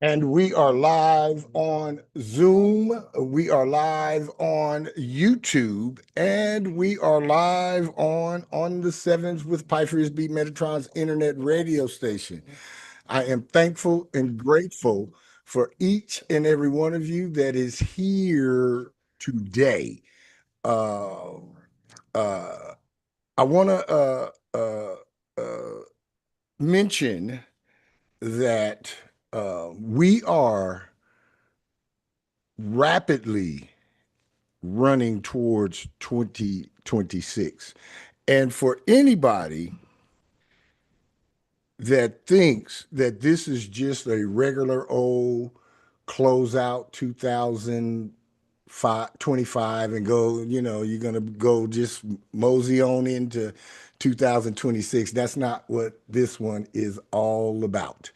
And we are live on Zoom. We are live on YouTube, and we are live on the Sevens with Pythias Beat Metatron's internet radio station. I am thankful and grateful for each and every one of you that is here today. Uh, uh, I want to mention that we are rapidly running towards 2026. And for anybody that thinks that this is just a regular old closeout 2025 and go, you're going to go just mosey on into 2026. That's not what this one is all about.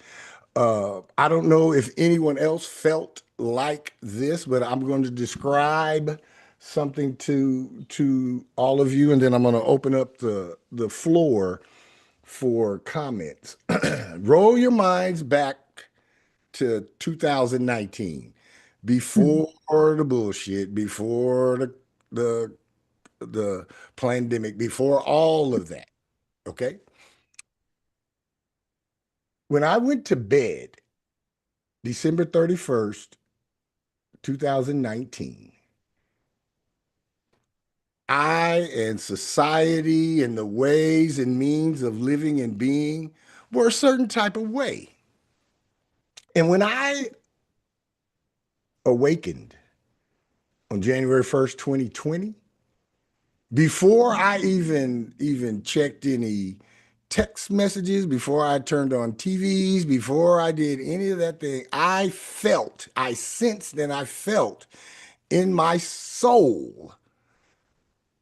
I don't know if anyone else felt like this, but I'm going to describe something to all of you, and then I'm going to open up the floor for comments. Roll your minds back to 2019, before the bullshit, before the the pandemic, before all of that. Okay, when I went to bed, December 31st, 2019, I and society and the ways and means of living and being were a certain type of way. And when I awakened on January 1st, 2020, before I even checked any text messages, before I turned on TVs, before I did any of that thing, I sensed and I felt in my soul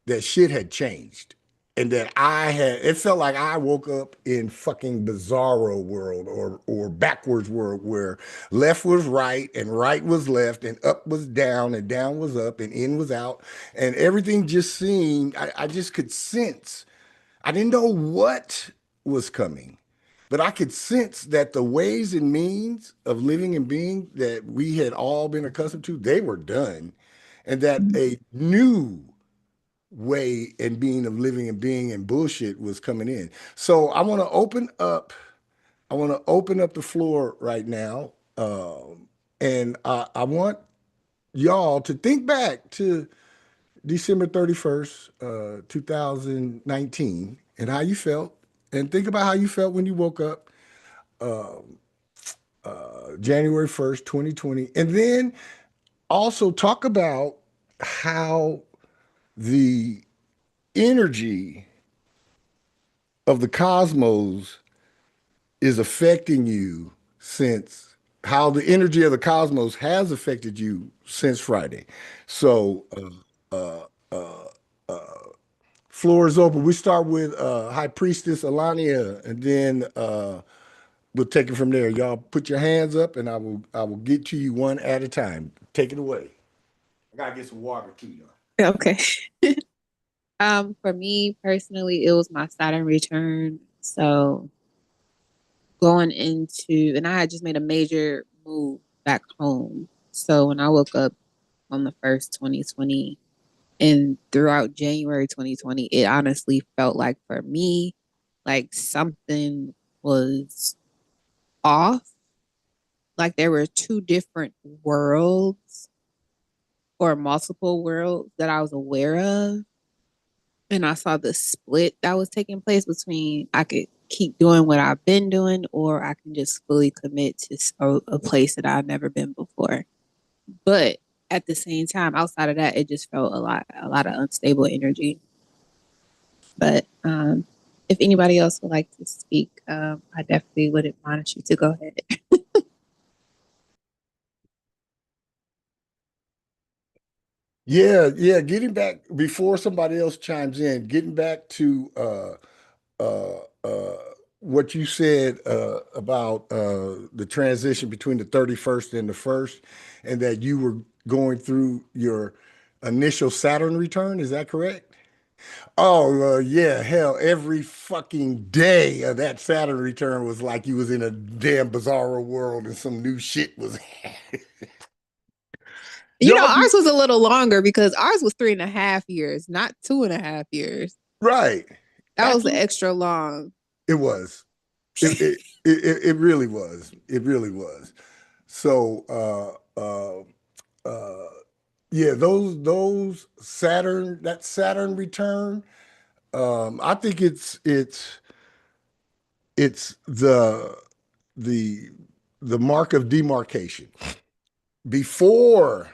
that shit had changed, and that it felt like I woke up in fucking bizarro world, or backwards world, where left was right and right was left and up was down and down was up and in was out, and everything just seemed, I just could sense. I didn't know what was coming, but I could sense that the ways and means of living and being that we had all been accustomed to, they were done, and that a new way and being of living and being and bullshit was coming in. So I want to open up the floor right now. And I want y'all to think back to December 31st, 2019, and how you felt, and think about how you felt when you woke up January 1st, 2020. And then also talk about how the energy of the cosmos is affecting you, since how the energy of the cosmos has affected you since Friday. So, floor is open. We start with High Priestess Alania, and then we'll take it from there. Y'all put your hands up, and I will get to you one at a time. Take it away. I gotta get some water too, y'all. Okay. For me personally, it was my Saturn return. So going into, and I had just made a major move back home. So when I woke up on the first 2020 and throughout January 2020, it honestly felt like for me, like something was off. Like there were two different worlds or multiple worlds that I was aware of. And I saw the split that was taking place between I could keep doing what I've been doing, or I can just fully commit to a place that I've never been before. But at the same time, outside of that, it just felt a lot of unstable energy. But if anybody else would like to speak, I definitely would admonish you to go ahead. Yeah, yeah. Getting back before somebody else chimes in, getting back to uh, uh, what you said about the transition between the 31st and the first, and that you were going through your initial Saturn return. Is that correct? Oh, yeah, hell, every fucking day of that Saturn return was like you was in a damn bizarro world and some new shit was. You know, Y'all do ours was a little longer because ours was 3.5 years, not 2.5 years. right. That was Actually, extra long. it was. It really was. It really was. So yeah, those Saturn, that Saturn return, I think it's the the mark of demarcation. Before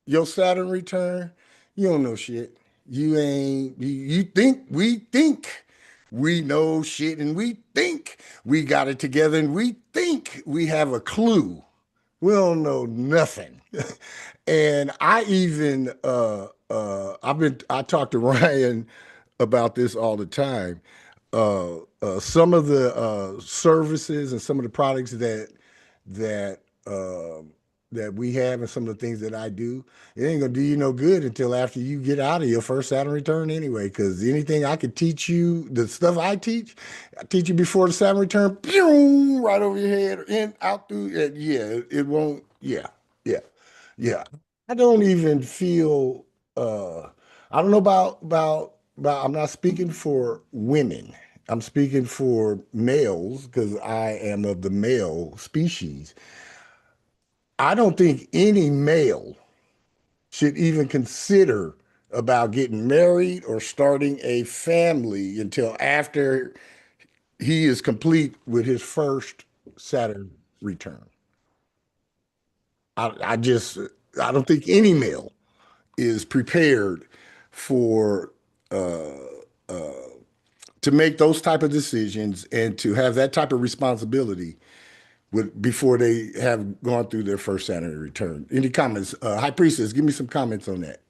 your Saturn return, you don't know shit. You ain't you think we know shit and we think we got it together and we think we have a clue. We don't know nothing. And I talk to Ryan about this all the time. Some of the services and some of the products that that we have and some of the things that I do, it ain't gonna do you no good until after you get out of your first Saturn return anyway. Because anything I could teach you, the stuff I teach you before the Saturn return, pew, right over your head, in, out through. Yeah, it won't. Yeah, yeah, yeah. I don't even feel. I don't know about. I'm not speaking for women. I'm speaking for males because I am of the male species. I don't think any male should even consider about getting married or starting a family until after he is complete with his first Saturn return. I just I don't think any male is prepared for to make those type of decisions and to have that type of responsibility with before they have gone through their first Saturn return. Any comments? High Priestess, give me some comments on that.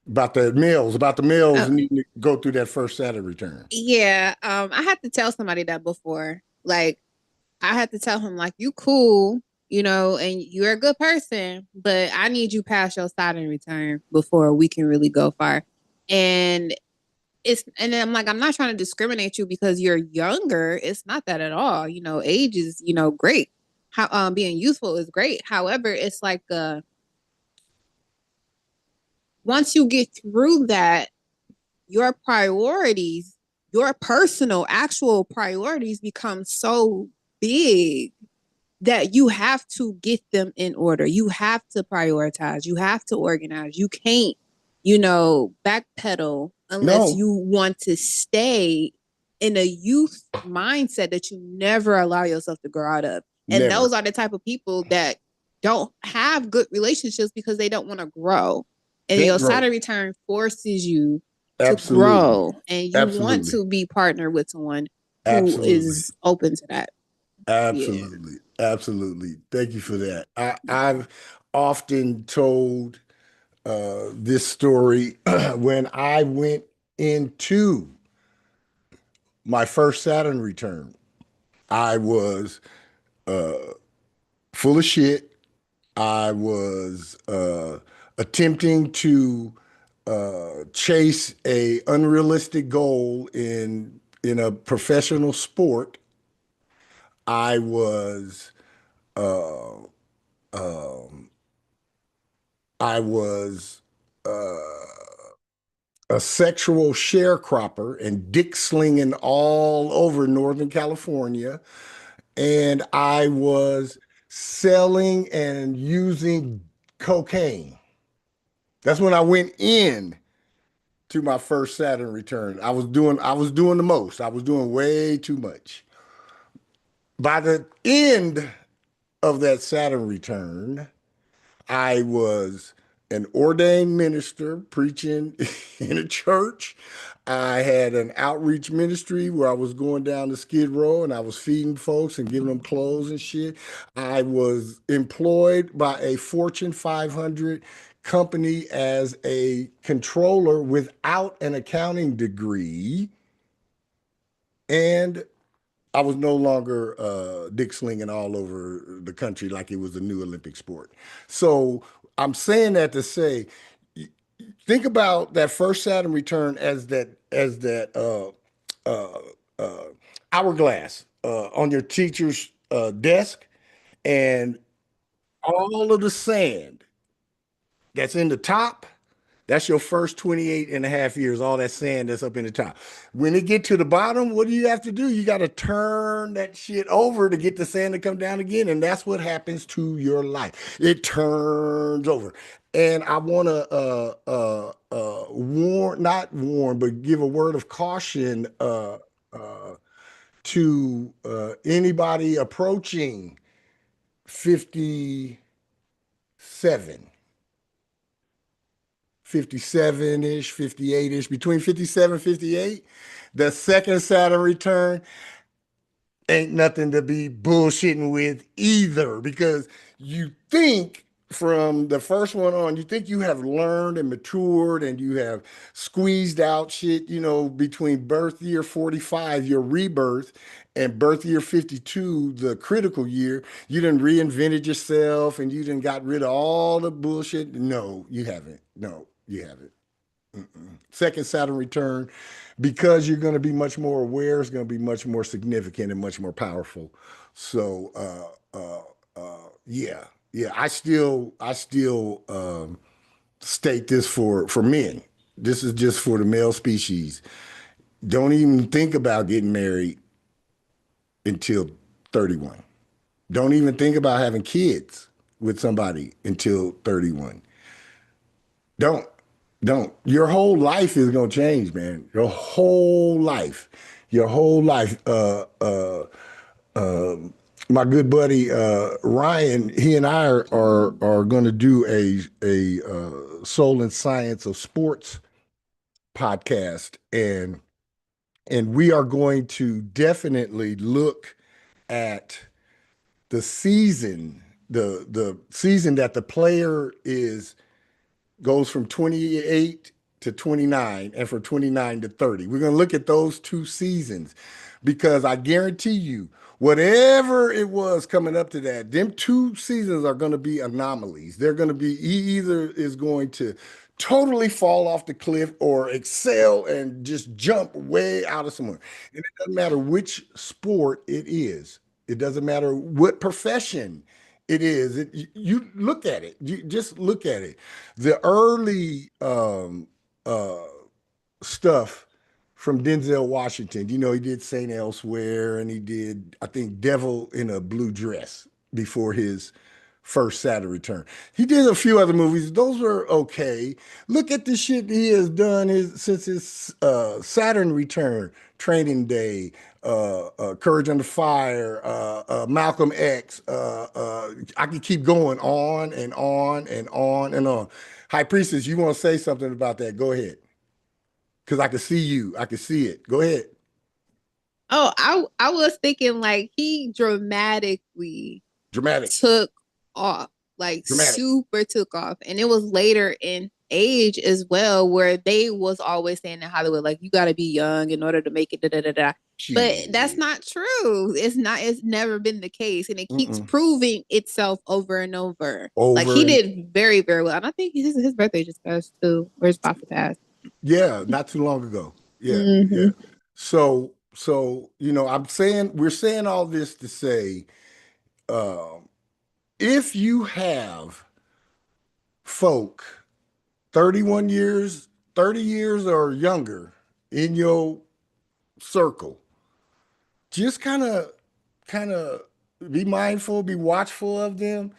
About the males Uh, needing to go through that first Saturn return. yeah, I had to tell somebody that before. Like, I had to tell him, like, you cool, and you're a good person, but I need you past your Saturn return before we can really go far. And and then I'm like, I'm not trying to discriminate you because you're younger. It's not that at all. Age is, great. How being youthful is great. However, it's like once you get through that, your priorities, your personal actual priorities become so big that you have to get them in order. You have to prioritize. You have to organize. You can't, backpedal unless No, you want to stay in a youth mindset that you never allow yourself to grow out of. And never. those are the type of people that don't have good relationships because they don't want to grow. And Can't your grow. Saturn return forces you to Absolutely. grow, and you want Absolutely. to be partnered with someone who Absolutely. is open to that. Yeah. Absolutely. Absolutely. Thank you for that. I've often told this story when I went into my first Saturn return. I was full of shit. I was attempting to chase a unrealistic goal in a professional sport. I was I was a sexual sharecropper and dick slinging all over Northern California. And I was selling and using cocaine. That's when I went in to my first Saturn return. I was doing the most. I was doing way too much. By the end of that Saturn return, I was an ordained minister preaching in a church. I had an outreach ministry where I was going down to Skid Row and I was feeding folks and giving them clothes and shit. I was employed by a Fortune 500 company as a controller without an accounting degree. And I was no longer dick slinging all over the country like it was a new Olympic sport. So I'm saying that to say think about that first Saturn return as that uh, uh, hourglass on your teacher's desk, and all of the sand that's in the top, that's your first 28 and a half years, all that sand that's up in the top. When it get to the bottom, what do you have to do? You got to turn that shit over to get the sand to come down again. And that's what happens to your life. It turns over. And I want to warn, not warn, but give a word of caution uh, to anybody approaching 57. 57-ish, 58-ish, between 57 and 58. The second Saturn return ain't nothing to be bullshitting with either, because you think from the first one on, you think you have learned and matured and you have squeezed out shit, between birth year 45, your rebirth, and birth year 52, the critical year. You done reinvented yourself and you done got rid of all the bullshit. No, you haven't. No, you haven't. Second Saturn return, because you're going to be much more aware, is going to be much more significant and much more powerful. So, yeah, yeah. I still state this for men. This is just for the male species. Don't even think about getting married until 31. Don't even think about having kids with somebody until 31. Don't, don't. Your whole life is gonna change, man. Your whole life, your whole life. My good buddy Ryan, he and I are going to do a soul and science of sports podcast, and we are going to definitely look at the season, the season that the player is goes from 28 to 29 and from 29 to 30. We're going to look at those two seasons, because I guarantee you, whatever it was coming up to that, them two seasons are going to be anomalies. They're going to be, he either is going to totally fall off the cliff or excel and just jump way out of somewhere. And it doesn't matter which sport it is. It doesn't matter what profession it is. You look at it. You just look at it. The early uh, stuff from Denzel Washington. He did Saint Elsewhere, and he did, I think, Devil in a Blue Dress before his first Saturn return. He did a few other movies. Those were okay. Look at the shit he has done since his Saturn return. Training Day, Courage Under Fire, Malcolm X. I could keep going on and on and on and on. High Priestess, you want to say something about that? Go ahead. Because I can see you. I can see it. Go ahead. Oh, I was thinking like he dramatically Dramatic. took off, like Dramatic. super took off. And it was later in age as well, where they was always saying in Hollywood, like, you got to be young in order to make it, da da da da. But that's not true. It's never been the case. And it keeps proving itself over and over. Like, he did very, very well. And I think his birthday just passed too, or his about to pass. Yeah, not too long ago. Yeah, yeah. So we're saying all this to say, if you have folk 31 years, 30 years or younger in your circle, just kind of be mindful, be watchful of them.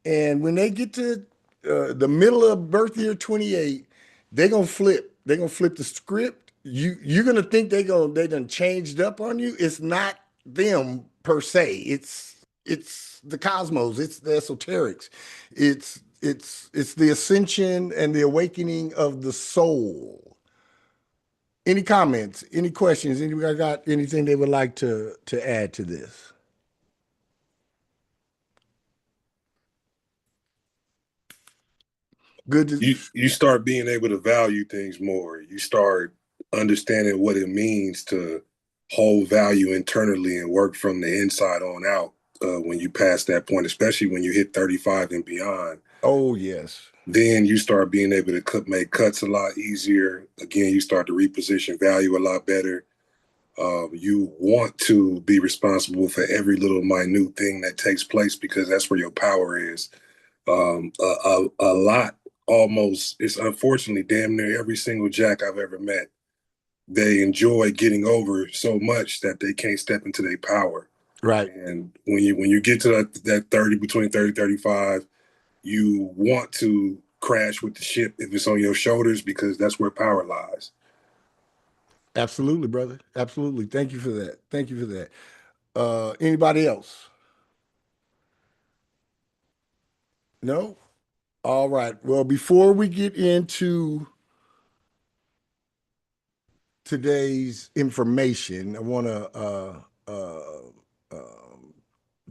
And when they get to the middle of birth year 28, they're gonna flip. They're gonna flip the script. You're gonna think they done changed up on you. It's not them per se. It's the cosmos. It's the esoterics. It's the ascension and the awakening of the soul. Any comments? Any questions? Anybody got anything they would like to add to this? Good. You start being able to value things more. You start understanding what it means to hold value internally and work from the inside on out when you pass that point, especially when you hit 35 and beyond. Oh, yes. Then you start being able to make cuts a lot easier. Again, you start to reposition value a lot better. You want to be responsible for every little minute thing that takes place because that's where your power is. A lot, almost, it's unfortunately damn near every single Jack I've ever met. They enjoy getting over so much that they can't step into their power. Right. And when you get to that 30, between 30, 35, you want to crash with the ship if it's on your shoulders because that's where power lies. Absolutely, brother. Absolutely. Thank you for that. Thank you for that. Anybody else? No? All right. Well, before we get into today's information, I want to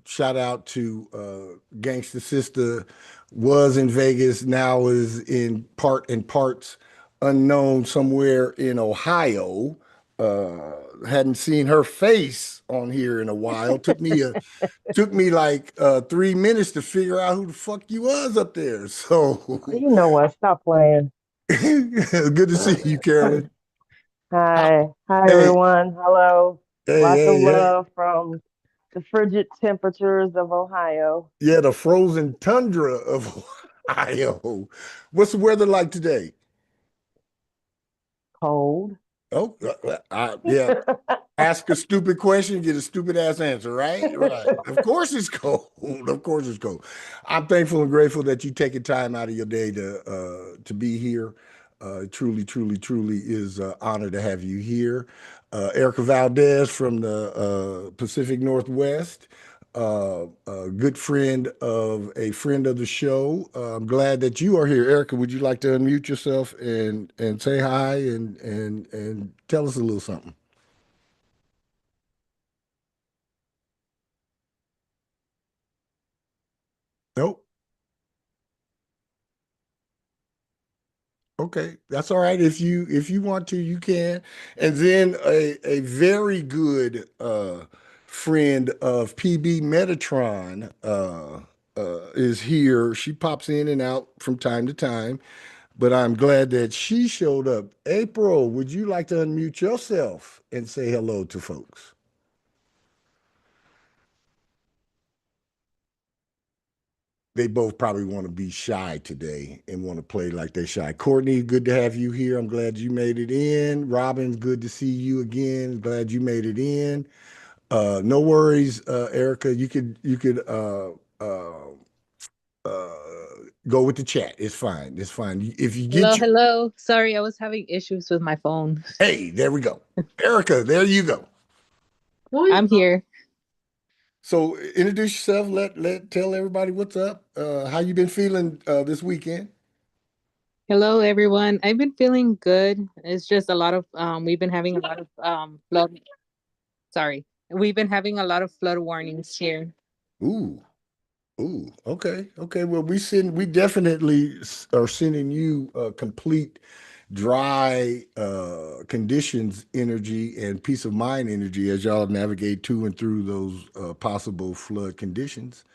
shout out to Gangsta Sister, was in Vegas, now is in parts unknown somewhere in Ohio. Hadn't seen her face on here in a while. Took me like 3 minutes to figure out who the fuck you was up there. So You know what? Stop playing. good to see you, Carolyn. Hi. Hi, Hey, everyone. Hello. hey, Lots of hey, hey. love from the frigid temperatures of Ohio. Yeah, the frozen tundra of Ohio. What's the weather like today? Cold. Oh, yeah. Ask a stupid question, get a stupid ass answer, right? Right. Of course it's cold. Of course it's cold. I'm thankful and grateful that you taking time out of your day to be here. Truly, truly, truly is an honor to have you here. Erica Valdez from the Pacific Northwest, a good friend of a friend of the show. I'm glad that you are here. Erica, would you like to unmute yourself and say hi and tell us a little something? Nope. Okay, that's all right. If you want to, you can. And then a very good friend of PB Metatron is here. She pops in and out from time to time, but I'm glad that she showed up. April, would you like to unmute yourself and say hello to folks? They both probably want to be shy today and want to play like they're shy. Courtney, good to have you here. I'm glad you made it in. Robin, good to see you again. Glad you made it in. No worries, Erica. You could uh, go with the chat. It's fine. It's fine. If you Hello, get your hello. Sorry, I was having issues with my phone. hey, there we go. Erica, there you go. I'm here. So introduce yourself. Let tell everybody what's up. How you been feeling this weekend? Hello, everyone. I've been feeling good. It's just a lot of we've been having a lot of flood. Sorry, we've been having a lot of flood warnings here. Ooh. Ooh, okay, okay. Well, we definitely are sending you complete dry conditions energy and peace of mind energy as y'all navigate to and through those possible flood conditions.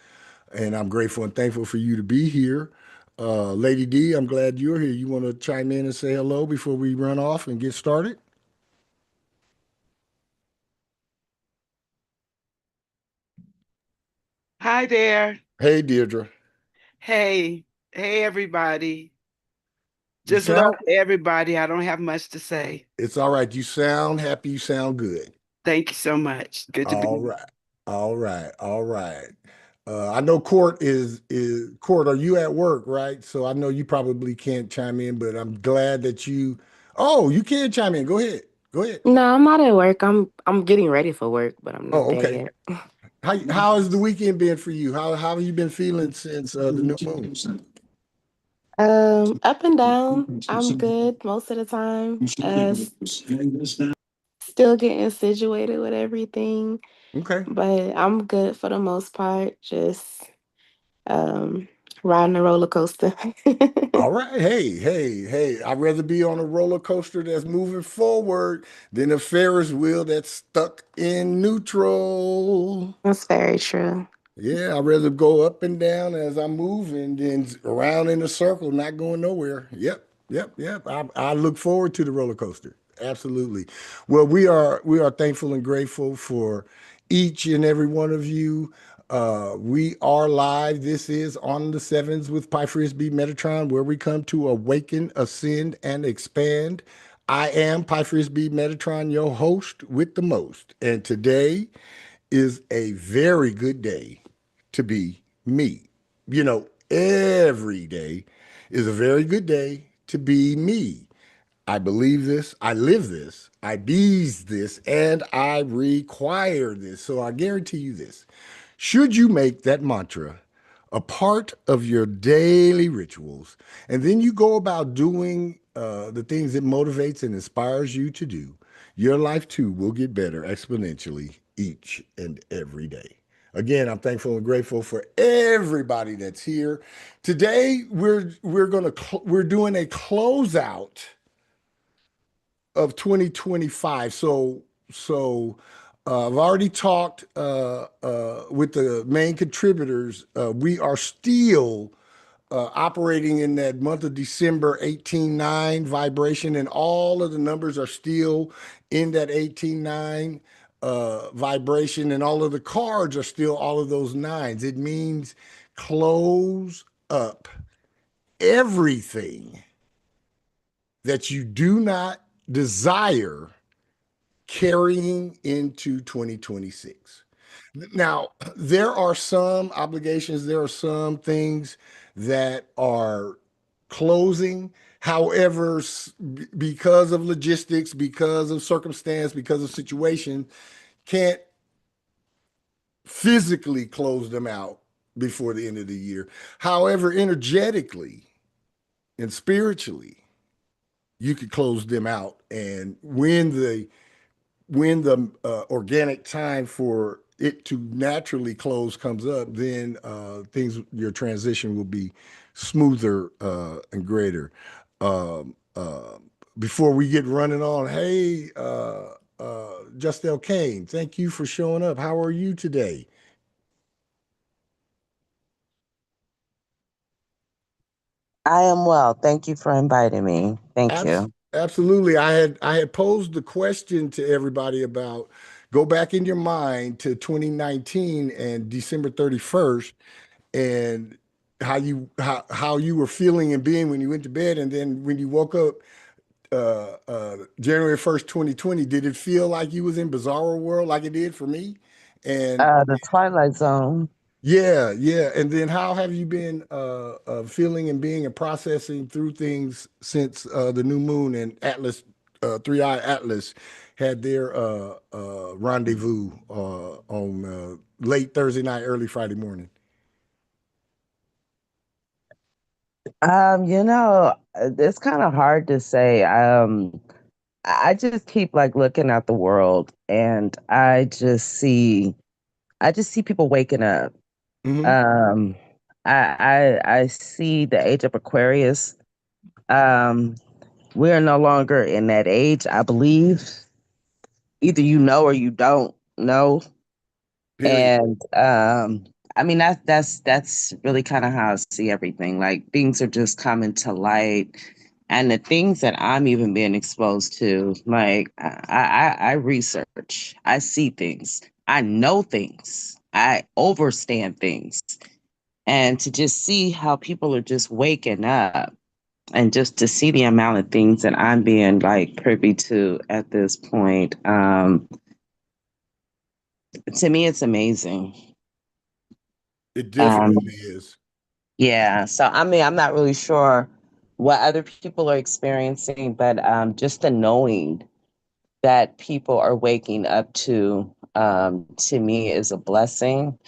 And I'm grateful and thankful for you to be here. Lady D, I'm glad you're here. You want to chime in and say hello before we run off and get started? Hi there. Hey, Deirdre. Hey, hey, everybody. You Just love sound, everybody. I don't have much to say. it's all right. You sound happy. You sound good. Thank you so much. Good to be All here. right. All right. All right. I know Court, are you at work, right? So I know you probably can't chime in, but I'm glad that you can chime in. Go ahead. Go ahead. No, I'm not at work. I'm getting ready for work, but I'm not Oh, there okay. yet. How has the weekend been for you? How have you been feeling since the new moon? Up and down. I'm good most of the time. Still getting situated with everything, Okay. but I'm good for the most part. Just um riding a roller coaster. All right. Hey, hey, hey. I'd rather be on a roller coaster that's moving forward than a Ferris wheel that's stuck in neutral. That's very true. Yeah, I'd rather go up and down as I move and then around in a circle, not going nowhere. Yep. I look forward to the roller coaster. Absolutely. Well, we are thankful and grateful for each and every one of you. We are live. This is on the sevens with Pi Frisbee Metatron, where we come to awaken, ascend, and expand. I am Pi Frisbee Metatron, your host with the most. And today is a very good day to be me. Every day is a very good day to be me. I believe this, I live this, I bees this, and I require this. So I guarantee you this. Should you make that mantra a part of your daily rituals, and then you go about doing the things it motivates and inspires you to do, your life too will get better exponentially each and every day. Again, I'm thankful and grateful for everybody that's here. Today, we're doing a closeout of 2025. So I've already talked with the main contributors. We are still operating in that month of December 18.9 vibration, and all of the numbers are still in that 18.9 vibration, and all of the cards are still all of those nines. It means close up everything that you do not desire carrying into 2026. Now, there are some obligations, there are some things that are closing. However, because of logistics, because of circumstance, because of situation, can't physically close them out before the end of the year. However, energetically and spiritually, you could close them out. And when the organic time for it to naturally close comes up, then your transition will be smoother and greater. Um, uh, Before we get running on, hey, Justel Kane, thank you for showing up. How are you today? I am well. Thank you for inviting me. Thank you. Absolutely. I had posed the question to everybody about go back in your mind to 2019 and December 31st and how you were feeling and being when you went to bed, and then when you woke up January 1st, 2020, did it feel like you was in bizarro world like it did for me? And The Twilight Zone. yeah. And then how have you been feeling and being and processing through things since the new moon and Atlas, Three-Eye Atlas had their rendezvous on late Thursday night, early Friday morning? It's kind of hard to say. I just keep like looking at the world and I just see people waking up. Hmm. Um, I see the age of Aquarius. Um, we are no longer in that age, I believe. Either you know or you don't know. Period. And I mean that's really kind of how I see everything. Like things are just coming to light. And the things that I'm even being exposed to, like I research, I see things, I know things, I overstand things. And to just see how people are just waking up and just to see the amount of things that I'm being like privy to at this point, to me it's amazing. It Um, definitely is. Yeah, so I mean, I'm not really sure what other people are experiencing, but just the knowing that people are waking up to me is a blessing,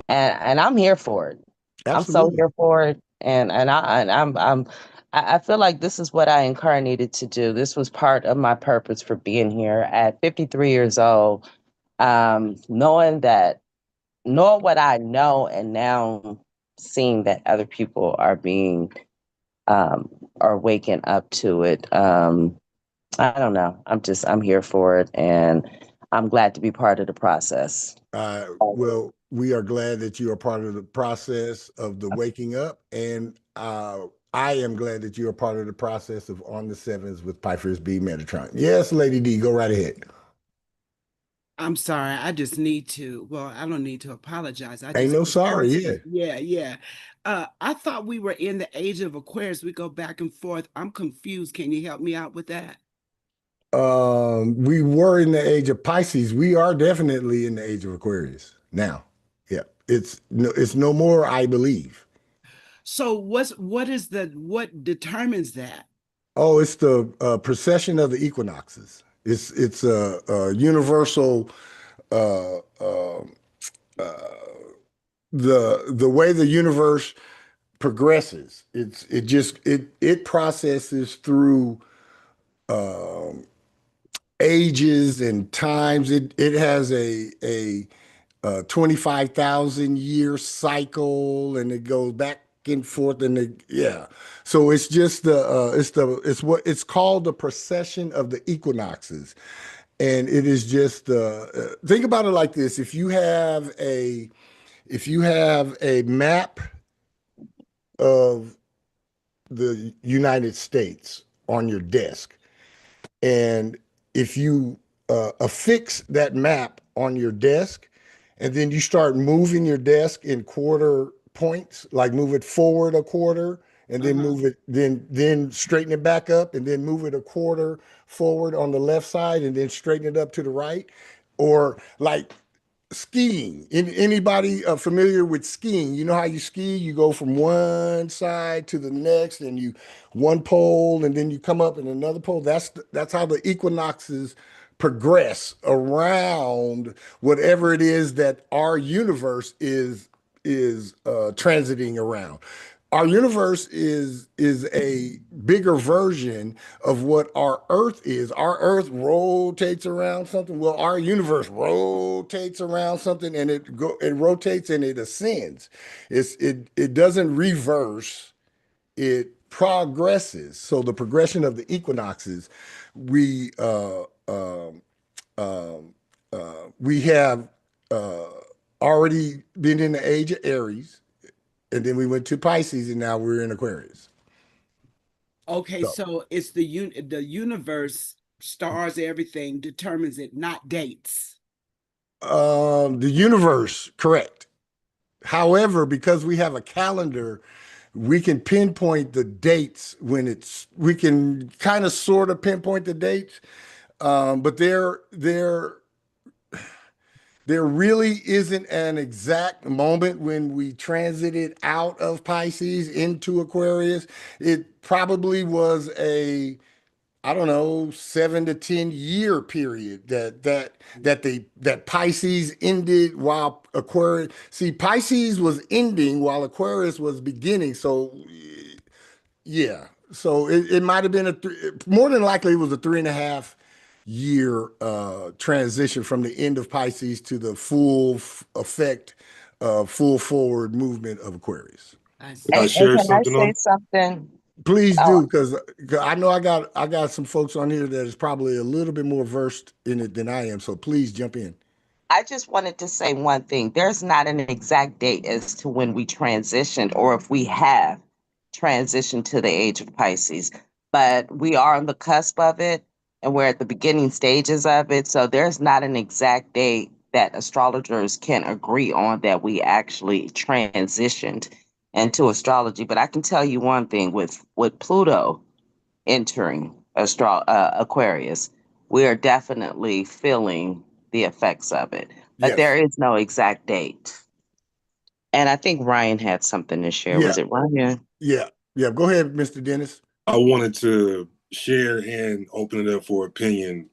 and I'm here for it. I'm so Absolutely. here for it, and I feel like this is what I incarnated to do. This was part of my purpose for being here at 53 years old. Knowing what I know, and now seeing that other people um, are waking up to it. I don't know. I'm here for it, and I'm glad to be part of the process. Well, we are glad that you are part of the process of the waking up, and I am glad that you are part of the process of On the Sevens with Pfeiffer's B Metatron. Yes, Lady D, go right ahead. I'm sorry. I just need to, well, I don't need to apologize. I Ain't just no was sorry, asking. yeah. Yeah. I thought we were in the age of Aquarius. We go back and forth. I'm confused. Can you help me out with that? We were in the age of Pisces. We are definitely in the age of Aquarius now. Yeah, it's no more, I believe. So what determines that? Oh, it's the precession of the equinoxes. It's a universal uh, uh, the way the universe progresses. It processes through um, ages and times. It has a 25,000 year cycle, and it goes back and forth, and yeah. So it's just it's what it's called the precession of the equinoxes, and it is just think about it like this: if you have a map of the United States on your desk, and if you affix that map on your desk, and then you start moving your desk in quarter points, like move it forward a quarter, and then move it, then straighten it back up, and then move it a quarter forward on the left side, and then straighten it up to the right, or like skiing. Anybody familiar with skiing? You know how you ski? You go from one side to the next, and you one pole, and then you come up in another pole. That's how the equinoxes progress around whatever it is that our universe is transiting around. Our universe is a bigger version of what our Earth is. Our Earth rotates around something. Well, our universe rotates around something, and it rotates and it ascends. It doesn't reverse. It progresses. So the progression of the equinoxes, we we have uh, already been in the age of Aries, and then we went to Pisces, and now we're in Aquarius. Okay, So, so it's the universe, stars, everything determines it, not dates. the universe, correct. However, because we have a calendar, we can pinpoint the dates we can kind of sort of pinpoint the dates, but there really isn't an exact moment when we transited out of Pisces into Aquarius. It probably was I don't know, 7 to 10 year period that Pisces ended while Aquarius. See, Pisces was ending while Aquarius was beginning. So yeah, so it might have been more than likely it was a 3.5 year transition from the end of Pisces to the full effect, full forward movement of Aquarius. I Can I see. And share can I something say on? something? Please Oh, do, because I know I got some folks on here that is probably a little bit more versed in it than I am. So please jump in. I just wanted to say one thing. There's not an exact date as to when we transitioned or if we have transitioned to the age of Pisces, but we are on the cusp of it and we're at the beginning stages of it. So there's not an exact date that astrologers can agree on that we actually transitioned into astrology. But I can tell you one thing with Pluto entering Aquarius, we are definitely feeling the effects of it. But there Yes. is no exact date. And I think Ryan had something to share. Yeah. Was it Ryan? Yeah. Yeah. Go ahead, Mr. Dennis. I wanted to share and open it up for opinion.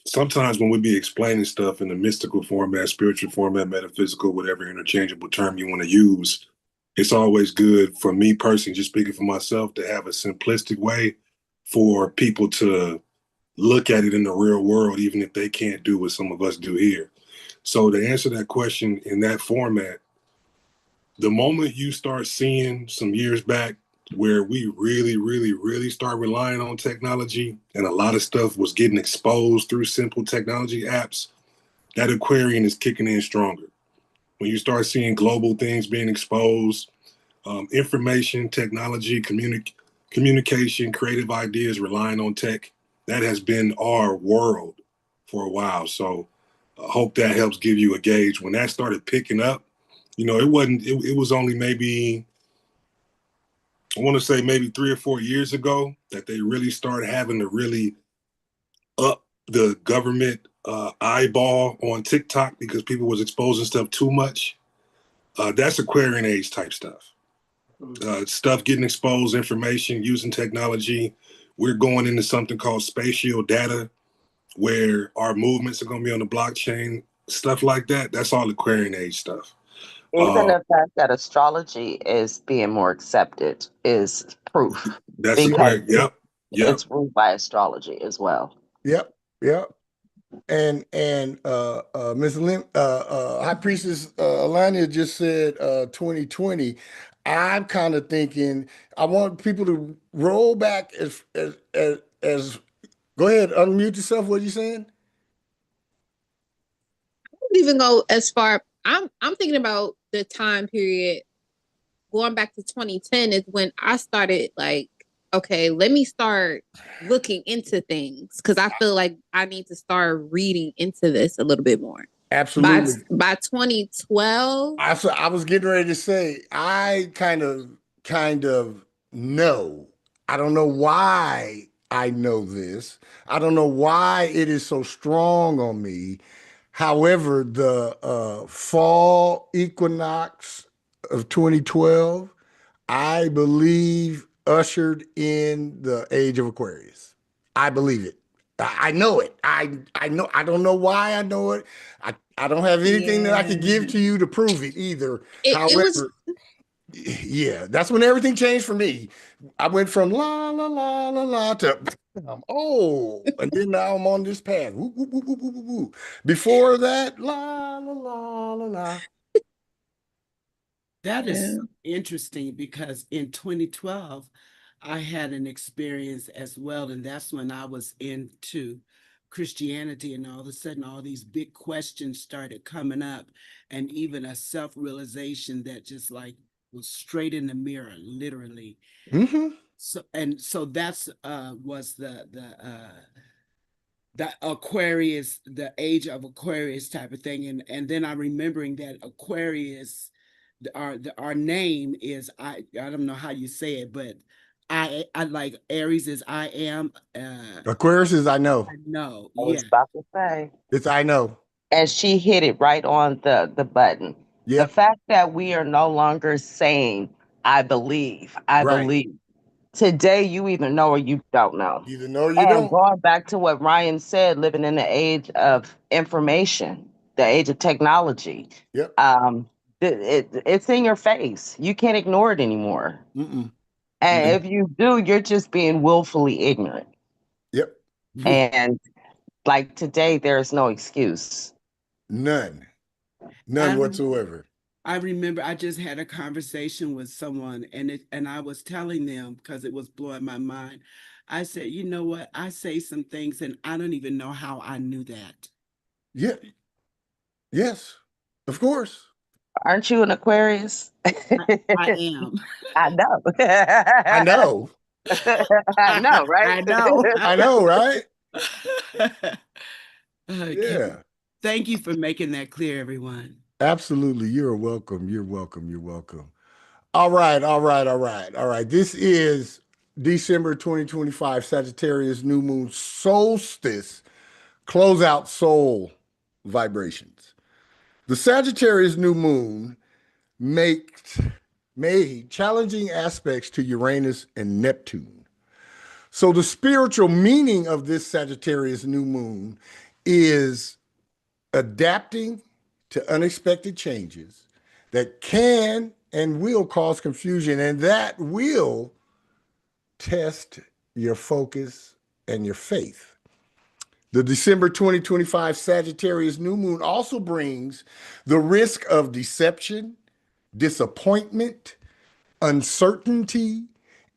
Sometimes when we be explaining stuff in the mystical format, spiritual format, metaphysical, whatever interchangeable term you want to use, it's always good for me personally, just speaking for myself, to have a simplistic way for people to look at it in the real world, even if they can't do what some of us do here. So to answer that question in that format, the moment you start seeing some years back where we really, really, really start relying on technology and a lot of stuff was getting exposed through simple technology apps, that Aquarian is kicking in stronger. When you start seeing global things being exposed, information, technology, communication, creative ideas, relying on tech, that has been our world for a while. So I hope that helps give you a gauge. When that started picking up, it was only maybe, I want to say maybe 3 or 4 years ago that they really started having to really up the government eyeball on TikTok because people was exposing stuff too much. That's Aquarian age type stuff. Stuff getting exposed, information, using technology. We're going into something called spatial data where our movements are going to be on the blockchain, stuff like that. That's all Aquarian age stuff. Even the fact that astrology is being more accepted is proof. That's because Aquarian. Yep. It's ruled by astrology as well. Yep. And Miss High Priestess Alania just said 2020. I'm kind of thinking I want people to roll back as go ahead, unmute yourself. What are you saying? I don't even go as far. I'm thinking about the time period going back to 2010 is when I started like, okay, let me start looking into things because I feel like I need to start reading into this a little bit more. Absolutely. By 2012, I was getting ready to say I kind of know. I don't know why I know this. I don't know why it is so strong on me. However, the fall equinox of 2012, I believe ushered in the age of Aquarius. I believe it. I know it. I know. I don't know why I know it. I don't have anything that I could give to you to prove it either. However, yeah, that's when everything changed for me. I went from la la la la la to and then now I'm on this path. Woo, woo, woo, woo, woo, woo, woo. Before that, la la la la la. That is interesting because in 2012, I had an experience as well. And that's when I was into Christianity. And all of a sudden, all these big questions started coming up, and even a self-realization that just like was straight in the mirror, literally. Mm-hmm. So that's was the Aquarius, the age of Aquarius type of thing. And then I'm remembering that Aquarius, our name is, I don't know how you say it, but I like Aries is I am. Aquarius is I know. I know. I was about to say. It's I know. And she hit it right on the button. Yep. The fact that we are no longer saying, I believe. Today, you either know or you don't know. Either know or you And don't. going back to what Ryan said, living in the age of information, the age of technology. Yep. It's in your face. You can't ignore it anymore. Mm-mm. And if you do, you're just being willfully ignorant. Yep. And like today, there's no excuse. None whatsoever. I remember I just had a conversation with someone, and I was telling them, because it was blowing my mind. I said, you know what? I say some things and I don't even know how I knew that. Yeah. Yes, of course. Aren't you an Aquarius? I am. I know. I know. I know, right? I know. I know, right? Yeah. Thank you for making that clear, everyone. Absolutely. You're welcome. You're welcome. You're welcome. All right. This is December 2025 Sagittarius New Moon Solstice Closeout Soul Vibrations. The Sagittarius New Moon made challenging aspects to Uranus and Neptune. So the spiritual meaning of this Sagittarius New Moon is adapting to unexpected changes that can and will cause confusion, and that will test your focus and your faith. The December 2025 Sagittarius New Moon also brings the risk of deception, disappointment, uncertainty,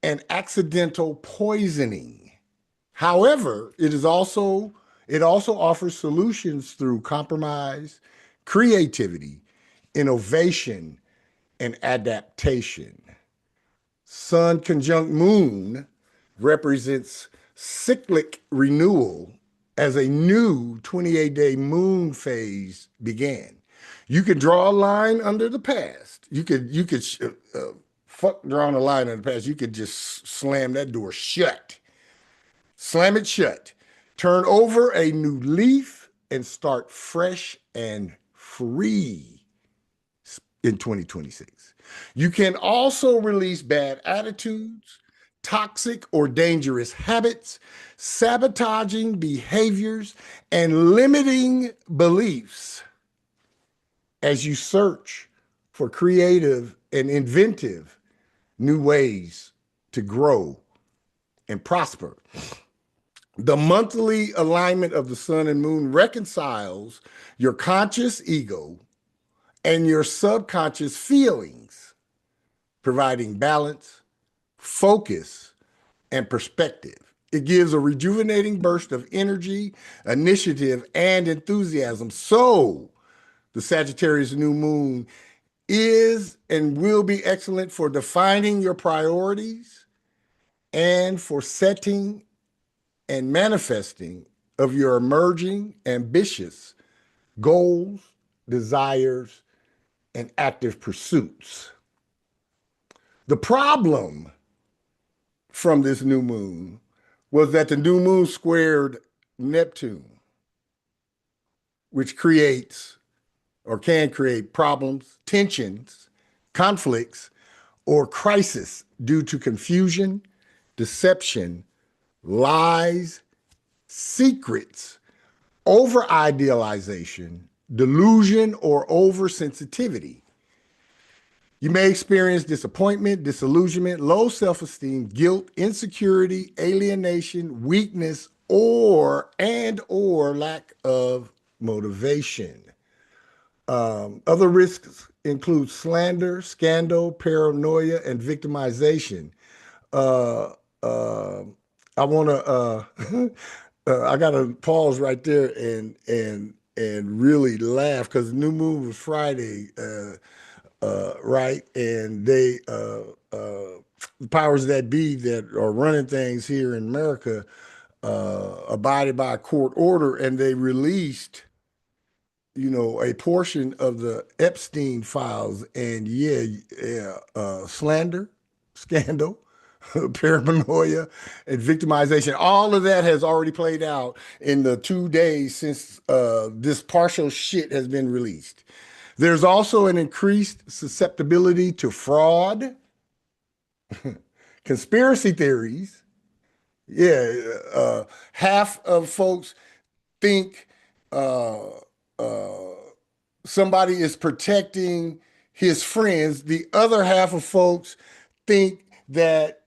and accidental poisoning. However, it is also It also offers solutions through compromise, creativity, innovation, and adaptation. Sun conjunct moon represents cyclic renewal as a new 28-day moon phase began. You could draw a line under the past. You could fuck drawing a line under the past. You could just slam that door shut. Slam it shut. Turn over a new leaf and start fresh and free in 2026. You can also release bad attitudes, toxic or dangerous habits, sabotaging behaviors, and limiting beliefs as you search for creative and inventive new ways to grow and prosper. The monthly alignment of the sun and moon reconciles your conscious ego and your subconscious feelings, providing balance, focus, and perspective. It gives a rejuvenating burst of energy, initiative, and enthusiasm. So, the Sagittarius new moon is and will be excellent for defining your priorities and for setting and manifesting of your emerging ambitious goals, desires, and active pursuits. The problem from this new moon was that the new moon squared Neptune, which creates or can create problems, tensions, conflicts, or crisis due to confusion, deception, lies, secrets, over-idealization, delusion, or oversensitivity. You may experience disappointment, disillusionment, low self-esteem, guilt, insecurity, alienation, weakness, or lack of motivation. Other risks include slander, scandal, paranoia, and victimization. I want to I got to pause right there and really laugh because the new moon was Friday, right? And they the powers that be that are running things here in America abided by a court order, and they released, a portion of the Epstein files, and slander, scandal, paranoia, and victimization. All of that has already played out in the 2 days since this partial shit has been released. There's also an increased susceptibility to fraud, conspiracy theories. Half of folks think somebody is protecting his friends. The other half of folks think that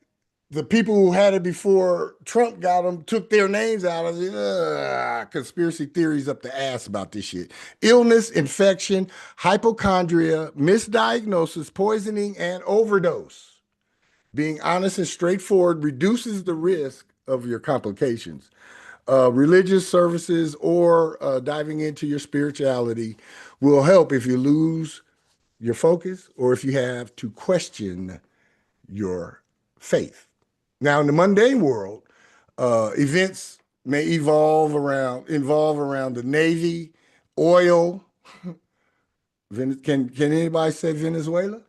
the people who had it before Trump got them took their names out of it. Conspiracy theories up the ass about this shit. Illness, infection, hypochondria, misdiagnosis, poisoning, and overdose. Being honest and straightforward reduces the risk of your complications. Religious services or diving into your spirituality will help if you lose your focus or if you have to question your faith. Now, in the mundane world, events may involve around the Navy, oil. Can anybody say Venezuela?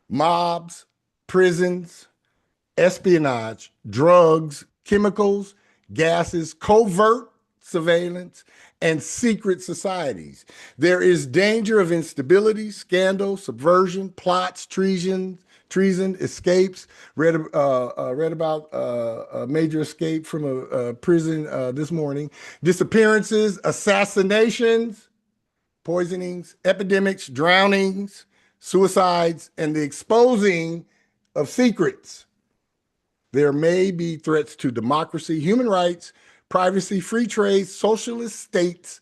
Mobs, prisons, espionage, drugs, chemicals, gases, covert surveillance, and secret societies. There is danger of instability, scandal, subversion, plots, treason, escapes. Read about a major escape from a prison this morning. Disappearances, assassinations, poisonings, epidemics, drownings, suicides, and the exposing of secrets. There may be threats to democracy, human rights, privacy, free trade, socialist states,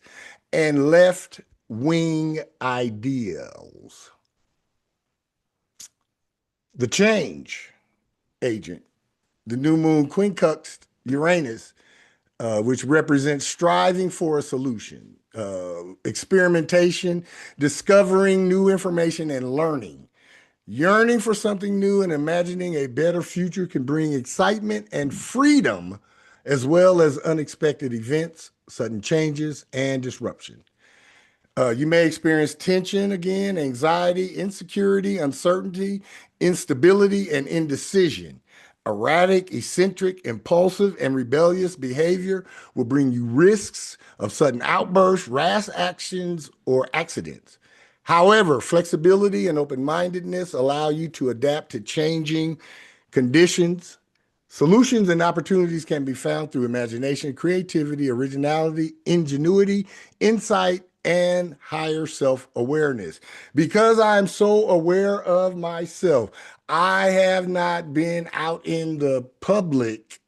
and left-wing ideals. The change agent, the new moon quincunxed Uranus, which represents striving for a solution, experimentation, discovering new information, and learning. Yearning for something new and imagining a better future can bring excitement and freedom, as well as unexpected events, sudden changes, and disruption. You may experience tension again, anxiety, insecurity, uncertainty, instability, and indecision. Erratic, eccentric, impulsive, and rebellious behavior will bring you risks of sudden outbursts, rash actions, or accidents. However, flexibility and open-mindedness allow you to adapt to changing conditions. Solutions and opportunities can be found through imagination, creativity, originality, ingenuity, insight, and higher self-awareness. Because I'm so aware of myself, I have not been out in the public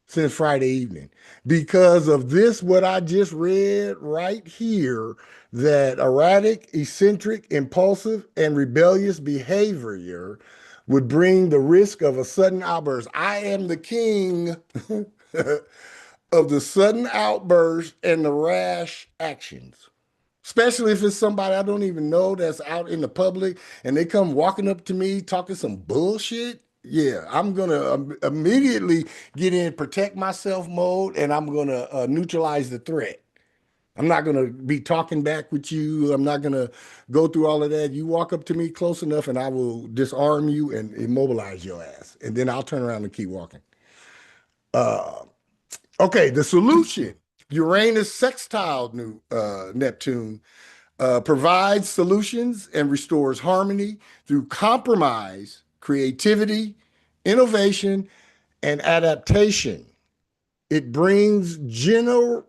since Friday evening because of this, what I just read right here, that erratic, eccentric, impulsive, and rebellious behavior would bring the risk of a sudden outburst. I am the king of the sudden outburst and the rash actions. Especially if it's somebody I don't even know that's out in the public and they come walking up to me talking some bullshit. Yeah, I'm going to immediately get in protect myself mode and I'm going to neutralize the threat. I'm not going to be talking back with you. I'm not going to go through all of that. You walk up to me close enough and I will disarm you and immobilize your ass. And then I'll turn around and keep walking. Okay, the solution. Uranus sextile Neptune provides solutions and restores harmony through compromise, creativity, innovation, and adaptation. It brings generational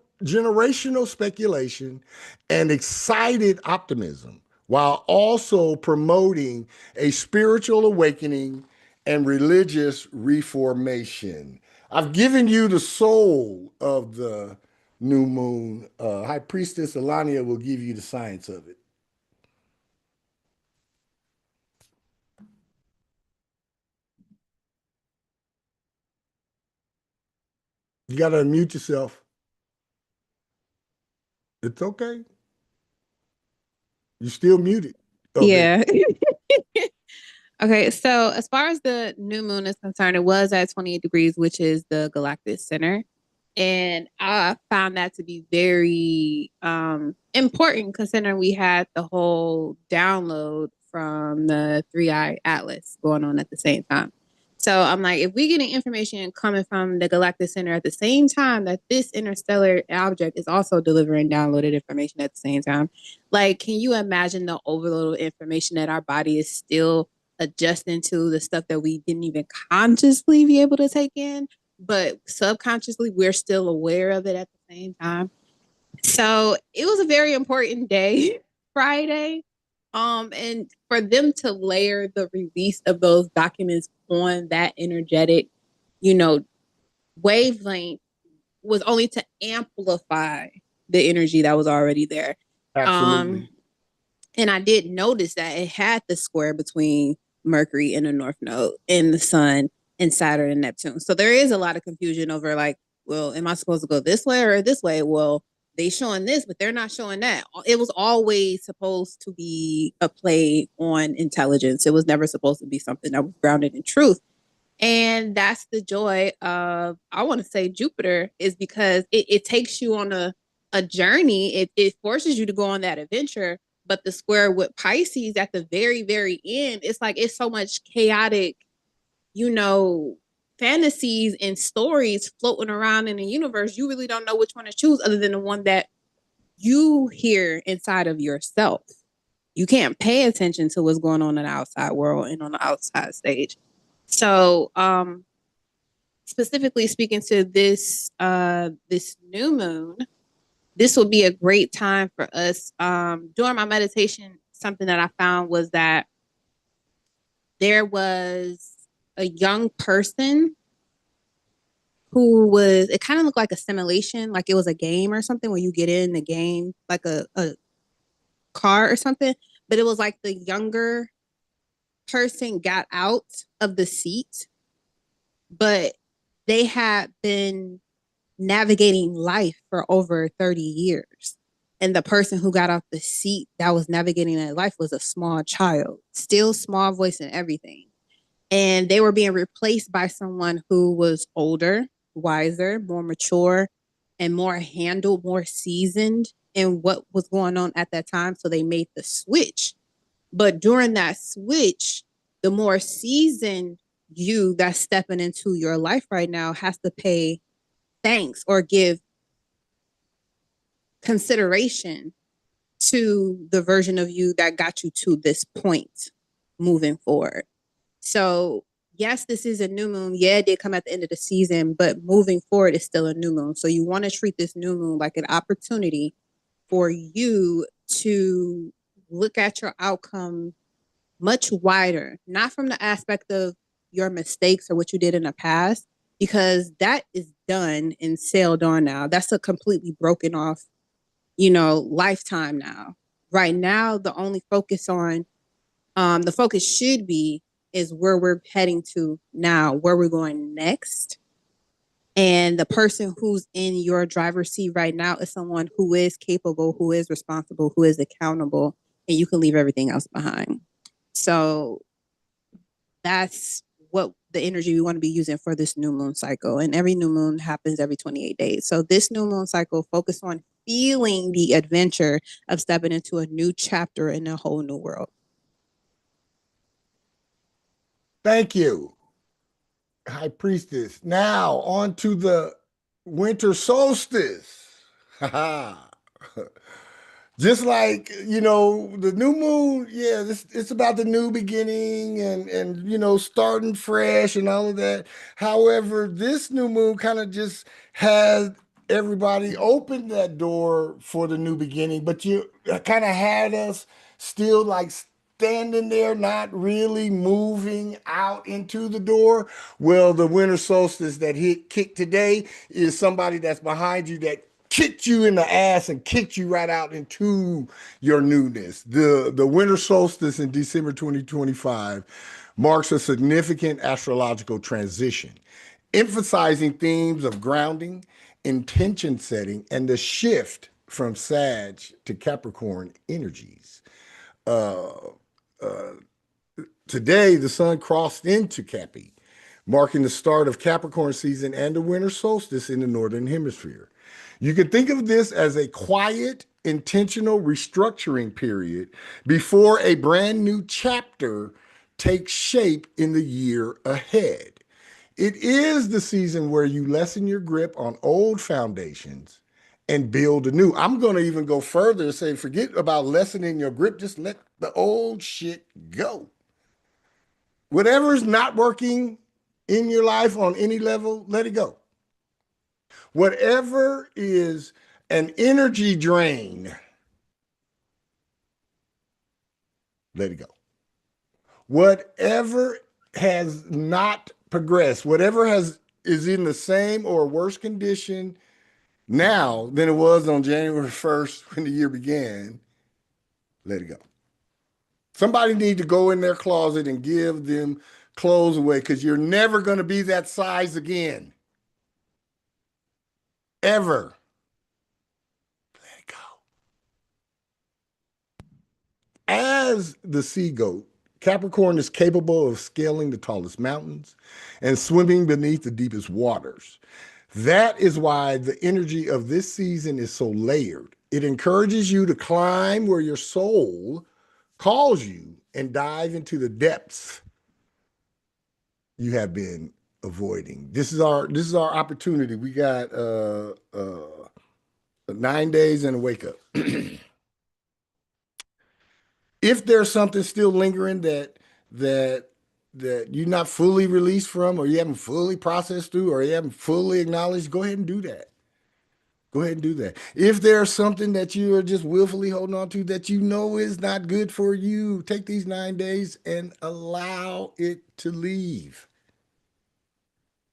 speculation and excited optimism while also promoting a spiritual awakening and religious reformation. I've given you the soul of the new moon. High Priestess Alania will give you the science of it. You got to unmute yourself. It's okay. You're still muted. Yeah. Okay, so as far as the new moon is concerned, it was at 28 degrees, which is the galactic center. And I found that to be very important considering we had the whole download from the 3-eye atlas going on at the same time. So I'm like, if we getting information coming from the galactic center at the same time that this interstellar object is also delivering downloaded information at the same time, like, can you imagine the overload of information that our body is still adjusting to, the stuff that we didn't even consciously be able to take in, but subconsciously we're still aware of it at the same time. So it was a very important day, Friday. And for them to layer the release of those documents on that energetic, wavelength was only to amplify the energy that was already there. Absolutely. And I did notice that it had the square between Mercury and the North Node and the Sun and Saturn and Neptune. So there is a lot of confusion over like, well, am I supposed to go this way or this way? Well, they showing this, but they're not showing that. It was always supposed to be a play on intelligence. It was never supposed to be something that was grounded in truth. And that's the joy of, I want to say, Jupiter, is because it takes you on a journey. It forces you to go on that adventure. But the square with Pisces at the very, very end, it's like it's so much chaotic, fantasies and stories floating around in the universe. You really don't know which one to choose other than the one that you hear inside of yourself. You can't pay attention to what's going on in the outside world and on the outside stage. So, specifically speaking to this new moon, this will be a great time for us. During my meditation, something that I found was that there was a young person who it kind of looked like a simulation, like it was a game or something where you get in the game, like a car or something. But it was like the younger person got out of the seat, but they had been navigating life for over 30 years. And the person who got off the seat that was navigating that life was a small child, still small voice and everything. And they were being replaced by someone who was older, wiser, more mature, and more handled, more seasoned in what was going on at that time. So they made the switch. But during that switch, the more seasoned you that's stepping into your life right now has to pay thanks or give consideration to the version of you that got you to this point moving forward. So yes, this is a new moon. Yeah, it did come at the end of the season, but moving forward is still a new moon. So you want to treat this new moon like an opportunity for you to look at your outcome much wider, not from the aspect of your mistakes or what you did in the past, because that is done and sailed on now. That's a completely broken off, lifetime now. Right now, the only focus on, the focus should be is where we're heading to now, where we're going next. And the person who's in your driver's seat right now is someone who is capable, who is responsible, who is accountable, and you can leave everything else behind. So that's what the energy we want to be using for this new moon cycle. And every new moon happens every 28 days. So this new moon cycle focus on feeling the adventure of stepping into a new chapter in a whole new world. Thank you, High Priestess. Now on to the winter solstice. Just like, the new moon, yeah, it's about the new beginning and starting fresh and all of that. However, this new moon kind of just had everybody open that door for the new beginning, but you kind of had us still like standing there, not really moving out into the door. Well, the winter solstice that kicked today is somebody that's behind you that kicked you in the ass and kicked you right out into your newness. The winter solstice in December 2025 marks a significant astrological transition, emphasizing themes of grounding, intention setting, and the shift from Sag to Capricorn energies. Today, the sun crossed into Cappy, marking the start of Capricorn season and the winter solstice in the Northern Hemisphere. You can think of this as a quiet, intentional restructuring period before a brand new chapter takes shape in the year ahead. It is the season where you lessen your grip on old foundations and build anew. I'm going to even go further and say, forget about lessening your grip. Just let the old shit go. Whatever's not working in your life on any level, let it go. Whatever is an energy drain, let it go. Whatever has not progressed, whatever is in the same or worse condition now than it was on January 1st when the year began, let it go. Somebody need to go in their closet and give them clothes away, because you're never going to be that size again. Ever. Let it go. As the sea goat, Capricorn is capable of scaling the tallest mountains and swimming beneath the deepest waters. That is why the energy of this season is so layered. It encourages you to climb where your soul calls you and dive into the depths you have been avoiding. This is our opportunity. We got 9 days and a wake up. If there's something still lingering that you're not fully released from, or you haven't fully processed through, or you haven't fully acknowledged, go ahead and do that. Go ahead and do that. If there's something that you are just willfully holding on to that you know is not good for you, take these 9 days and allow it to leave.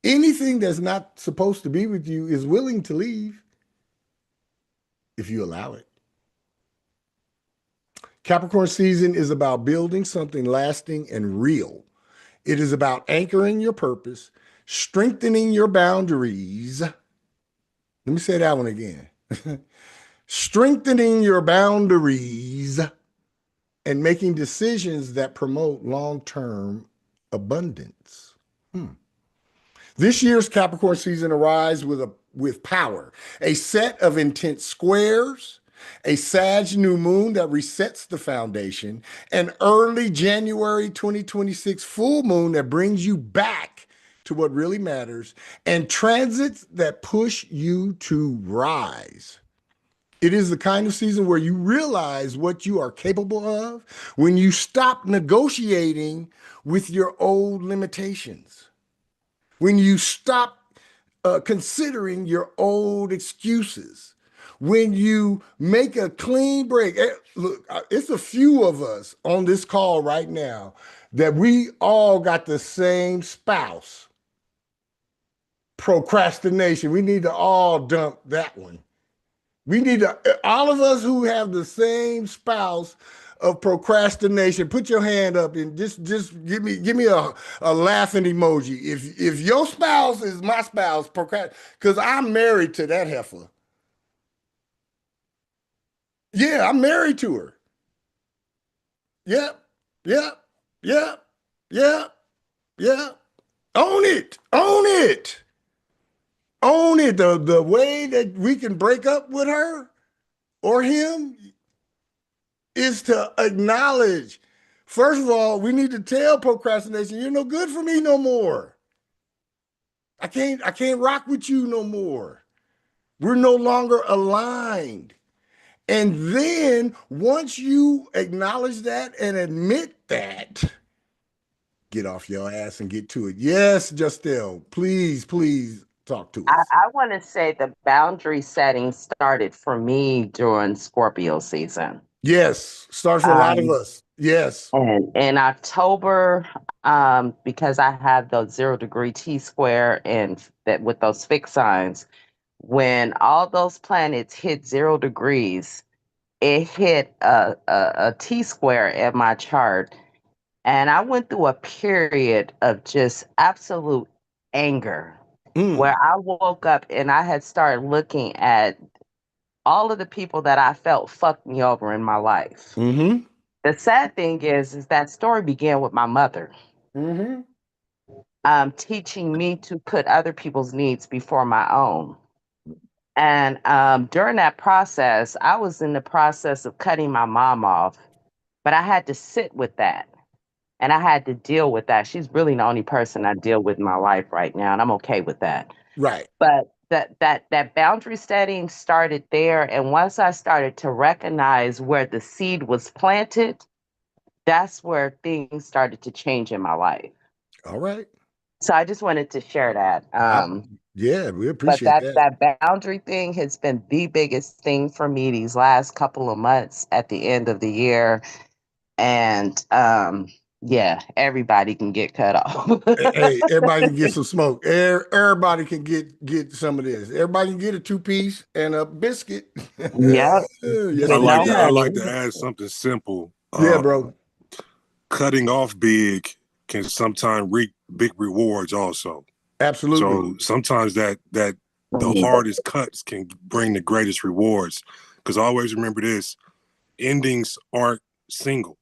Anything that's not supposed to be with you is willing to leave if you allow it. Capricorn season is about building something lasting and real. It is about anchoring your purpose, strengthening your boundaries, Let me say that one again. Strengthening your boundaries and making decisions that promote long-term abundance. This year's Capricorn season arrives with power, a set of intense squares, a Sag new moon that resets the foundation, an early January 2026 full moon that brings you back to what really matters, and transits that push you to rise. It is the kind of season where you realize what you are capable of when you stop negotiating with your old limitations, when you stop considering your old excuses, when you make a clean break. Look, it's a few of us on this call right now that we all got the same spouse. Procrastination. We need to all dump that one. We need to, all of us who have the same spouse of procrastination, put your hand up and just give me a laughing emoji. If your spouse is my spouse, because I'm married to that heifer. Yeah, I'm married to her. Yep, yep, yep, yep, yep. Own it, own it. Own it. The way that we can break up with her or him is to acknowledge, first of all, we need to tell procrastination, you're no good for me no more. I can't rock with you no more. We're no longer aligned. And then once you acknowledge that and admit that, get off your ass and get to it. Yes, Justel, please talk to us. I want to say the boundary setting started for me during Scorpio season. Yes, starts for a lot of us. Yes. And in October, because I had the 0-degree T-square and that with those fixed signs, when all those planets hit 0 degrees, it hit a T-square in my chart. And I went through a period of just absolute anger where I woke up and I had started looking at all of the people that I felt fucked me over in my life. Mm-hmm. The sad thing is that story began with my mother. Mm-hmm. Teaching me to put other people's needs before my own. And during that process, I was in the process of cutting my mom off, but I had to sit with that. And I had to deal with that. She's really the only person I deal with in my life right now, and I'm okay with that. Right. But that boundary setting started there, and once I started to recognize where the seed was planted, that's where things started to change in my life. All right. So I just wanted to share that. Yeah, we But appreciate that. that boundary thing has been the biggest thing for me these last couple of months at the end of the year. And yeah, everybody can get cut off. Hey, everybody can get some smoke. Everybody can get some of this. Everybody can get a 2-piece and a biscuit. Yeah. Yes, I But like no, to, I like honey. to add something simple. Yeah, bro. Cutting off big can sometimes reap big rewards also. Absolutely. So sometimes that the hardest cuts can bring the greatest rewards. Because always remember this: endings aren't single.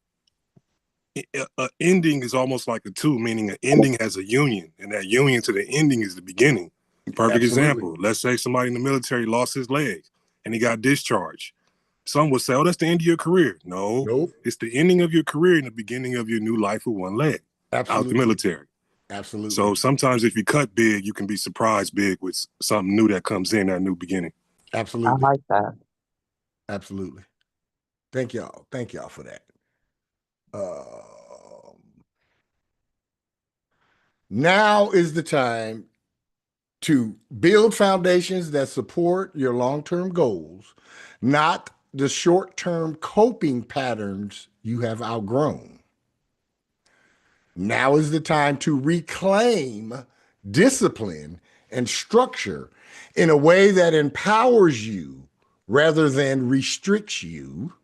An ending is almost like a two, meaning an ending has a union, and that union to the ending is the beginning. Perfect example. Let's say somebody in the military lost his leg and he got discharged. Some would say, oh, that's the end of your career. No, Nope. It's the ending of your career and the beginning of your new life with one leg. Absolutely. Out the military. Absolutely. So sometimes if you cut big, you can be surprised big with something new that comes in, that new beginning. Absolutely. I like that. Absolutely. Thank y'all. Thank y'all for that. Now is the time to build foundations that support your long-term goals, not the short-term coping patterns you have outgrown. Now is the time to reclaim discipline and structure in a way that empowers you rather than restricts you.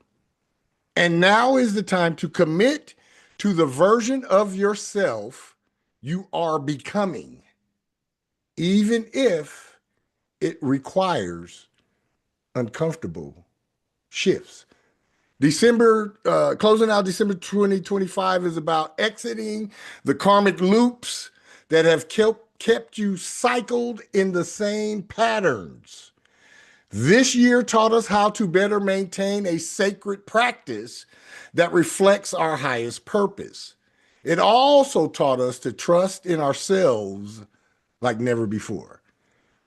And now is the time to commit to the version of yourself you are becoming, even if it requires uncomfortable shifts. Closing out December 2025 is about exiting the karmic loops that have kept you cycled in the same patterns. This year taught us how to better maintain a sacred practice that reflects our highest purpose. It also taught us to trust in ourselves like never before.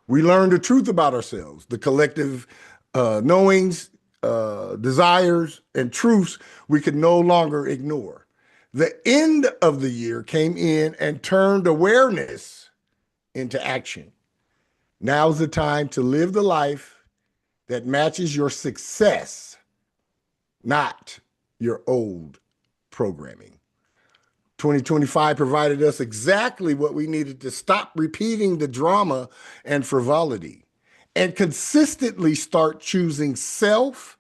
We learned the truth about ourselves, the collective knowings, desires, and truths we could no longer ignore. The end of the year came in and turned awareness into action. Now's the time to live the life that matches your success, not your old programming. 2025 provided us exactly what we needed to stop repeating the drama and frivolity and consistently start choosing self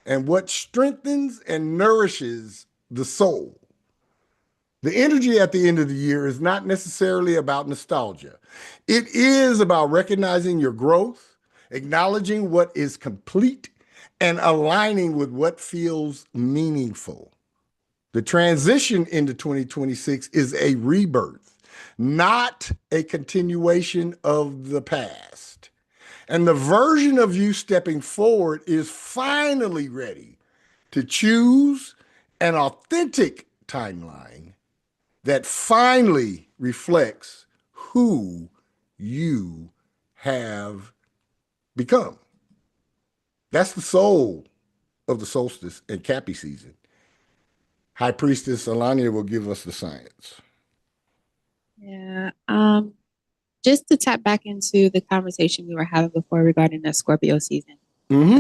and what strengthens and nourishes the soul. The energy at the end of the year is not necessarily about nostalgia. It is about recognizing your growth, acknowledging what is complete, and aligning with what feels meaningful. The transition into 2026 is a rebirth, not a continuation of the past. And the version of you stepping forward is finally ready to choose an authentic timeline that finally reflects who you have become. That's the soul of the solstice and Cappy season. High Priestess Alania will give us the science. Yeah. Just to tap back into the conversation we were having before regarding the Scorpio season.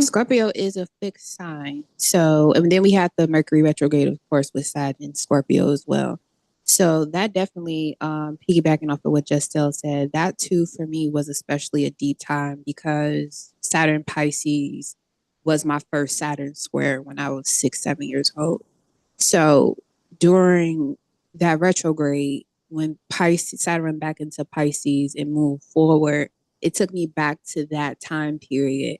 Scorpio is a fixed sign. So, and then we had the Mercury retrograde, of course, with Saturn and Scorpio as well. So that definitely, piggybacking off of what Justel said, that too for me was especially a deep time because Saturn Pisces was my first Saturn square when I was 6-7 years old. So during that retrograde, when Saturn went back into Pisces and moved forward, it took me back to that time period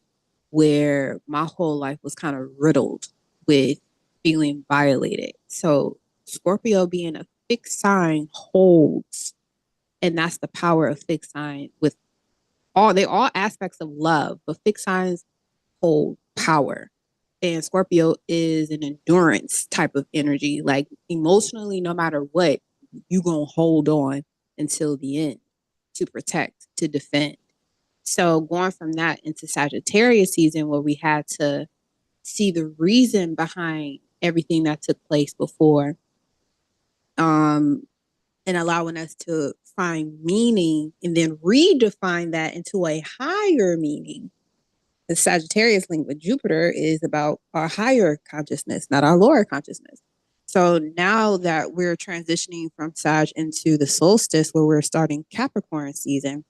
where my whole life was kind of riddled with feeling violated. So Scorpio being a fixed sign holds, and that's the power of fixed sign with all aspects of love, but fixed signs hold power. And Scorpio is an endurance type of energy, like emotionally, no matter what, you gonna hold on until the end to protect, to defend. So going from that into Sagittarius season, where we had to see the reason behind everything that took place before, and allowing us to find meaning and then redefine that into a higher meaning. The Sagittarius link with Jupiter is about our higher consciousness, not our lower consciousness. So now that we're transitioning from Sag into the solstice, where we're starting Capricorn season,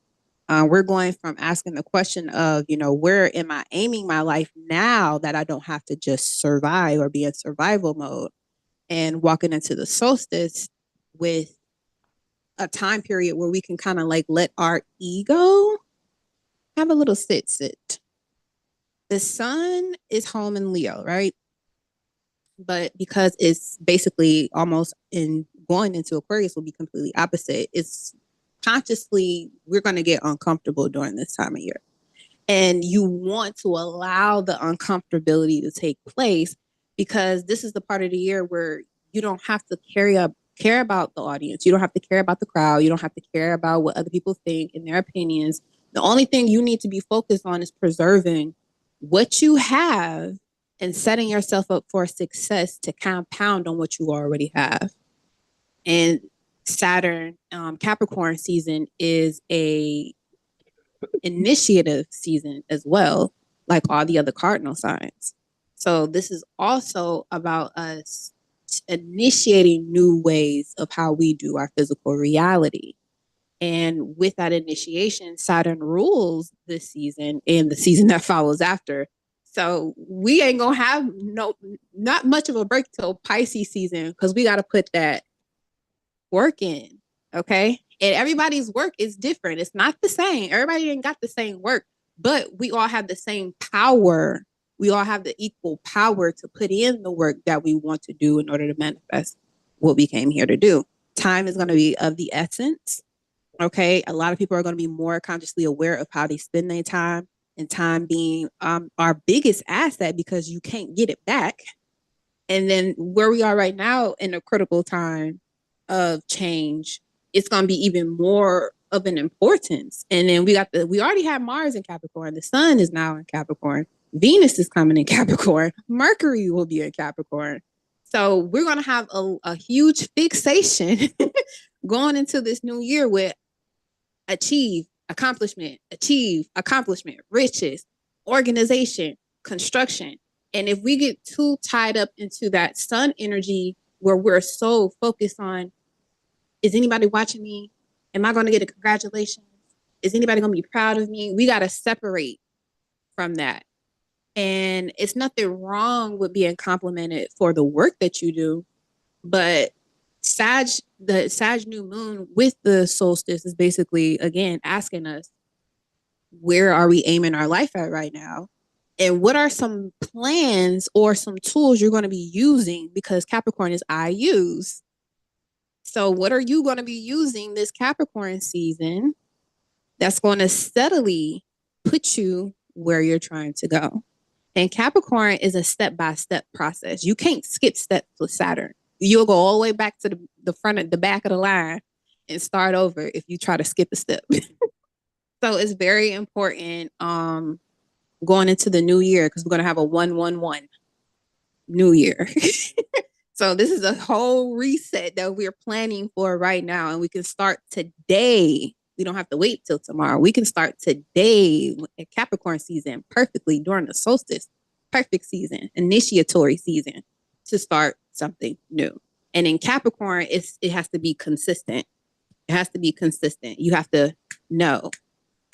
we're going from asking the question of, where am I aiming my life now that I don't have to just survive or be in survival mode, and walking into the solstice with a time period where we can kind of like let our ego have a little sit. The sun is home in Leo, right? But because it's basically almost going into Aquarius will be completely opposite. It's consciously, we're going to get uncomfortable during this time of year. And you want to allow the uncomfortability to take place because this is the part of the year where you don't have to care about the audience. You don't have to care about the crowd. You don't have to care about what other people think and their opinions. The only thing you need to be focused on is preserving what you have and setting yourself up for success to compound on what you already have. And Saturn, Capricorn season is a initiative season as well, like all the other cardinal signs. So this is also about us initiating new ways of how we do our physical reality. And with that initiation, Saturn rules this season and the season that follows after. So we ain't gonna have not much of a break till Pisces season because we got to put that work in, okay? And everybody's work is different. It's not the same. Everybody ain't got the same work, but we all have the same power. We all have the equal power to put in the work that we want to do in order to manifest what we came here to do. Time is going to be of the essence. Okay. A lot of people are going to be more consciously aware of how they spend their time, and time being our biggest asset because you can't get it back. And then where we are right now in a critical time of change, it's going to be even more of an importance. And then we already have Mars in Capricorn. The sun is now in Capricorn. Venus is coming in Capricorn. Mercury will be in Capricorn. So we're going to have a huge fixation going into this new year with achieve, accomplishment, riches, organization, construction. And if we get too tied up into that sun energy where we're so focused on, is anybody watching me? Am I going to get a congratulations? Is anybody going to be proud of me? We got to separate from that. And it's nothing wrong with being complimented for the work that you do, but the Sag new moon with the solstice is basically, again, asking us, where are we aiming our life at right now? And what are some plans or some tools you're going to be using? Because Capricorn is I use. So what are you going to be using this Capricorn season that's going to steadily put you where you're trying to go? And Capricorn is a step-by-step process. You can't skip steps with Saturn. You'll go all the way back to the front of the back of the line and start over if you try to skip a step. So it's very important going into the new year, because we're going to have a 1-1-1 new year. So this is a whole reset that we're planning for right now. And we can start today. We don't have to wait till tomorrow. We can start today at Capricorn season perfectly during the solstice. Perfect season, initiatory season to start something new. And in Capricorn, it has to be consistent. It has to be consistent. You have to know.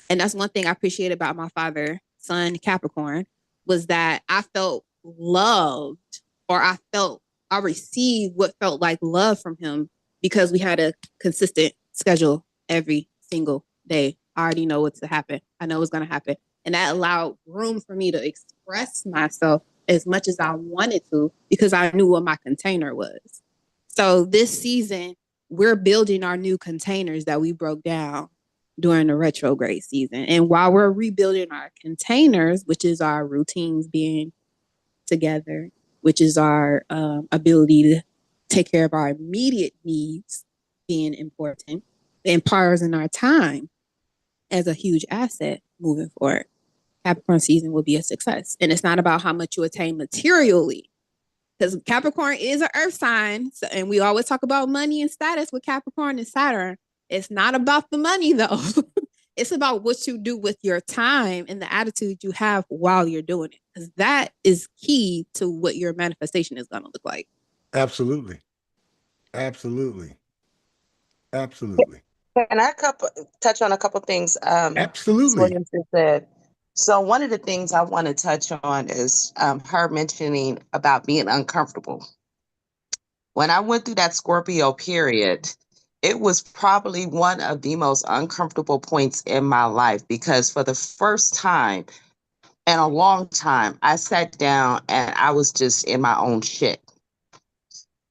And that's one thing I appreciate about my father, son Capricorn, was that I felt loved, or I received what felt like love from him because we had a consistent schedule every single day. I already know what's to happen. I know what's going to happen. And that allowed room for me to express myself as much as I wanted to because I knew what my container was. So this season, we're building our new containers that we broke down during the retrograde season. And while we're rebuilding our containers, which is our routines being together, which is our ability to take care of our immediate needs being important, and pausing our time as a huge asset moving forward, Capricorn season will be a success. And it's not about how much you attain materially, because Capricorn is an earth sign. So, and we always talk about money and status with Capricorn and Saturn. It's not about the money, though. It's about what you do with your time and the attitude you have while you're doing it, because that is key to what your manifestation is going to look like. Absolutely. Absolutely. Absolutely. Can I touch on a couple things? Absolutely. Williams just said. So one of the things I want to touch on is her mentioning about being uncomfortable. When I went through that Scorpio period, it was probably one of the most uncomfortable points in my life, because for the first time in a long time, I sat down and I was just in my own shit.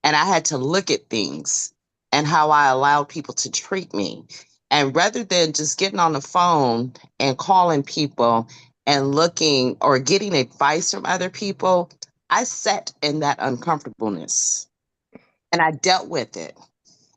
And I had to look at things and how I allowed people to treat me. And rather than just getting on the phone and calling people and looking or getting advice from other people, I sat in that uncomfortableness and I dealt with it.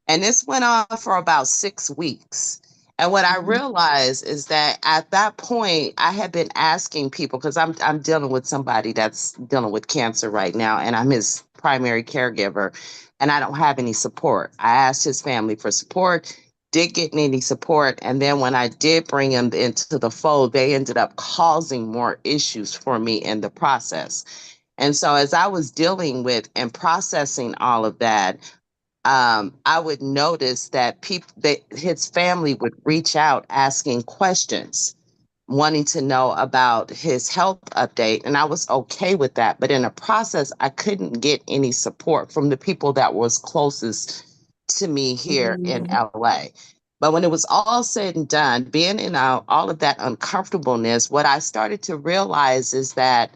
And this went on for about 6 weeks. And what I realized is that at that point, I had been asking people, because I'm dealing with somebody that's dealing with cancer right now, and I'm his primary caregiver, and I don't have any support. I asked his family for support, didn't get any support. And then when I did bring him into the fold, they ended up causing more issues for me in the process. And so as I was dealing with and processing all of that, I would notice that his family would reach out asking questions, wanting to know about his health update. And I was okay with that. But in the process, I couldn't get any support from the people that was closest to me here in LA. But when it was all said and done, being in all of that uncomfortableness, what I started to realize is that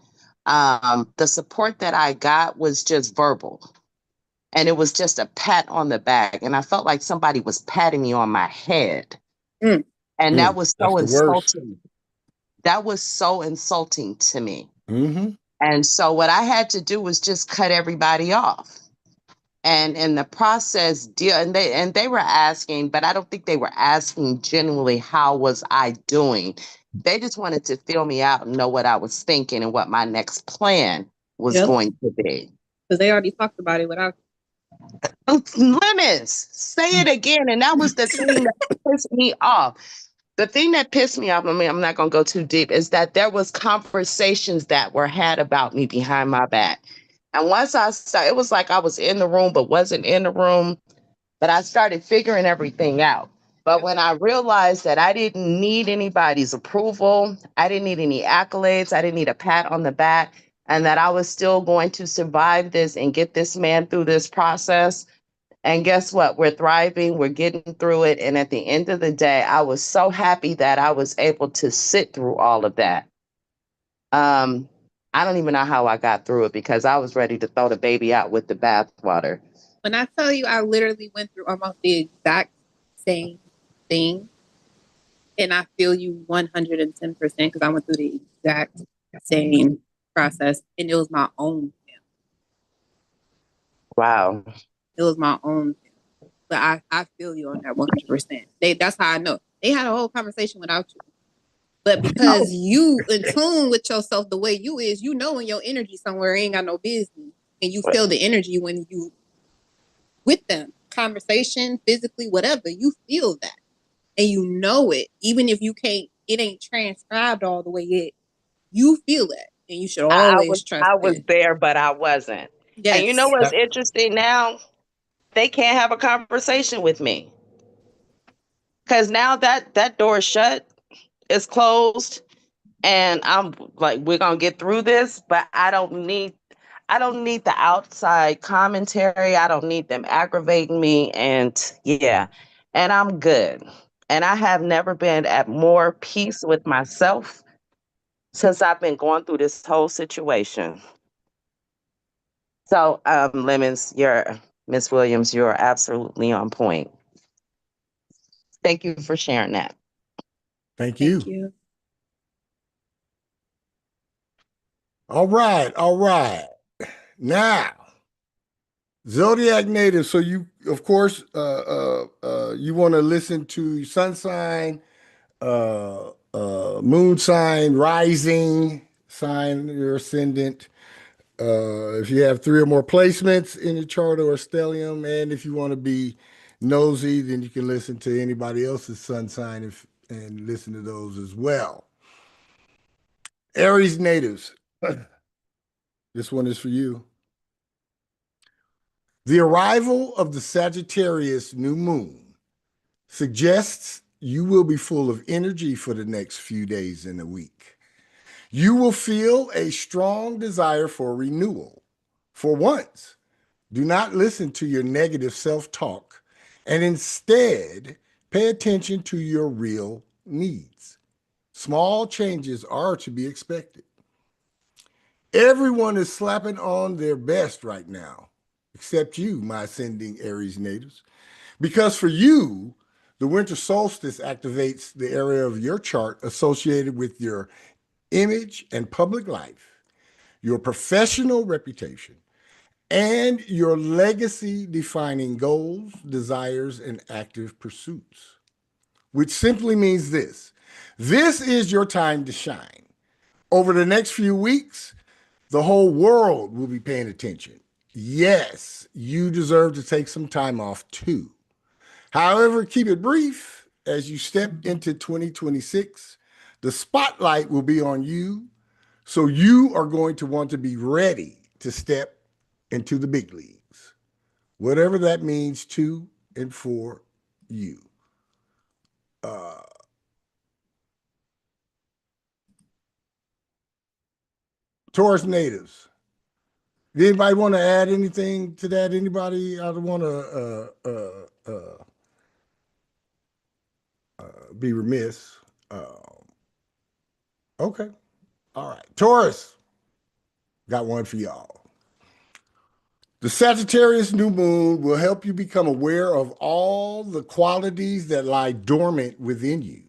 the support that I got was just verbal. And it was just a pat on the back. And I felt like somebody was patting me on my head. Mm. And that was That's so the worst. insulting. That was so insulting to me. Mm-hmm. And so what I had to do was just cut everybody off. And in the process, and they were asking, but I don't think they were asking genuinely how was I doing. They just wanted to feel me out and know what I was thinking and what my next plan was going to be. Because they already talked about it without. Lemons, say it again. And that was the thing that pissed me off. The thing that pissed me off, I mean, I'm not going to go too deep, is that there was conversations that were had about me behind my back. And once I started, it was like I was in the room, but wasn't in the room. But I started figuring everything out. But when I realized that I didn't need anybody's approval, I didn't need any accolades, I didn't need a pat on the back, and that I was still going to survive this and get this man through this process. And guess what? We're thriving, we're getting through it. And at the end of the day, I was so happy that I was able to sit through all of that. I don't even know how I got through it because I was ready to throw the baby out with the bathwater. When I tell you, I literally went through almost the exact same thing. And I feel you 110% because I went through the exact same process. And it was my own. Wow. It was my own. But I feel you on that 100%. That's how I know. They had a whole conversation without you. But because you in tune with yourself the way you is, you know when your energy somewhere ain't got no business. And you feel the energy when you with them. Conversation, physically, whatever. You feel that. And you know it. Even if you can't, it ain't transcribed all the way yet. You feel that. And you should always trust I was it. there, but I wasn't. Yes. And you know what's interesting now? They can't have a conversation with me. Because now that door is shut, it's closed, and I'm like, we're gonna get through this, but I don't need the outside commentary. I don't need them aggravating me. And yeah, and I'm good. And I have never been at more peace with myself since I've been going through this whole situation. So, Lemons, Miss Williams, you're absolutely on point. Thank you for sharing that. Thank you. All right. Now, Zodiac native. So you, of course, you want to listen to sun sign, moon sign, rising sign, your ascendant. If you have 3 or more placements in your chart or stellium, and if you want to be nosy, then you can listen to anybody else's sun sign and listen to those as well. Aries natives. This one is for you. The arrival of the Sagittarius new moon suggests you will be full of energy for the next few days in the week. You will feel a strong desire for renewal. For once, do not listen to your negative self-talk and instead pay attention to your real needs. Small changes are to be expected. Everyone is slapping on their best right now, except you, my ascending Aries natives. Because for you, the winter solstice activates the area of your chart associated with your image and public life, your professional reputation, and your legacy-defining goals, desires, and active pursuits, which simply means this. This is your time to shine. Over the next few weeks, the whole world will be paying attention. Yes, you deserve to take some time off too. However, keep it brief as you step into 2026. The spotlight will be on you, so you are going to want to be ready to step into the big leagues, whatever that means to and for you. Taurus natives. Did anybody want to add anything to that? Anybody? I don't want to. be remiss. Okay. All right. Taurus, got one for y'all. The Sagittarius new moon will help you become aware of all the qualities that lie dormant within you.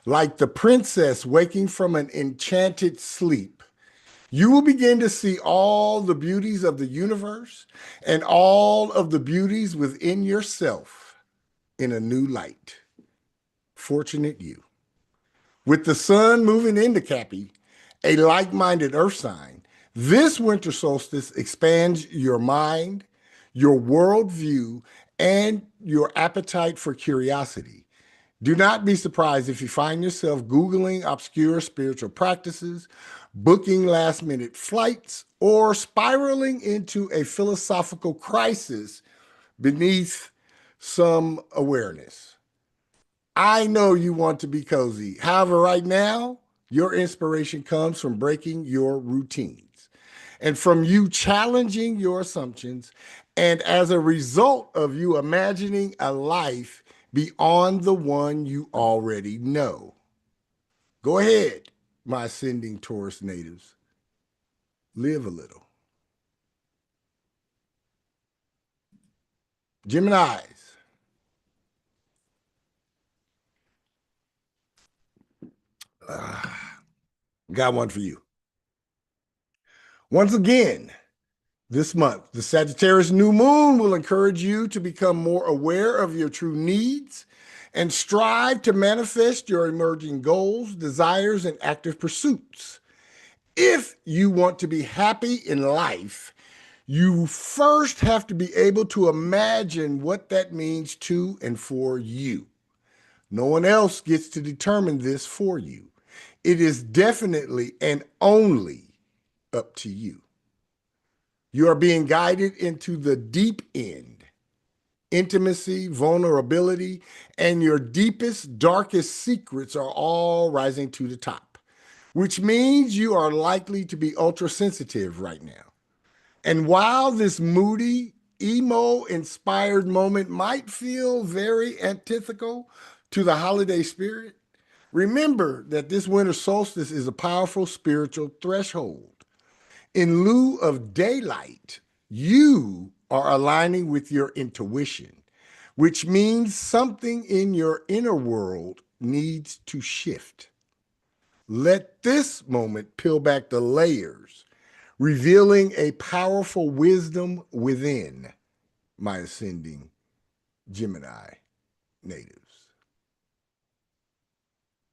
Like the princess waking from an enchanted sleep, you will begin to see all the beauties of the universe and all of the beauties within yourself in a new light. Fortunate you. With the sun moving into Cappy, a like-minded earth sign, this winter solstice expands your mind, your worldview, and your appetite for curiosity. Do not be surprised if you find yourself Googling obscure spiritual practices, booking last-minute flights, or spiraling into a philosophical crisis beneath some awareness. I know you want to be cozy. However, right now, your inspiration comes from breaking your routines and from you challenging your assumptions, and as a result of you imagining a life beyond the one you already know. Go ahead, my ascending Taurus natives. Live a little. Geminis. Got one for you. Once again, this month, the Sagittarius new moon will encourage you to become more aware of your true needs and strive to manifest your emerging goals, desires, and active pursuits. If you want to be happy in life, you first have to be able to imagine what that means to and for you. No one else gets to determine this for you. It is definitely and only up to you. You are being guided into the deep end. Intimacy, vulnerability, and your deepest, darkest secrets are all rising to the top, which means you are likely to be ultra sensitive right now. And while this moody, emo-inspired moment might feel very antithetical to the holiday spirit, remember that this winter solstice is a powerful spiritual threshold. In lieu of daylight, you are aligning with your intuition, which means something in your inner world needs to shift. Let this moment peel back the layers, revealing a powerful wisdom within, my ascending Gemini natives.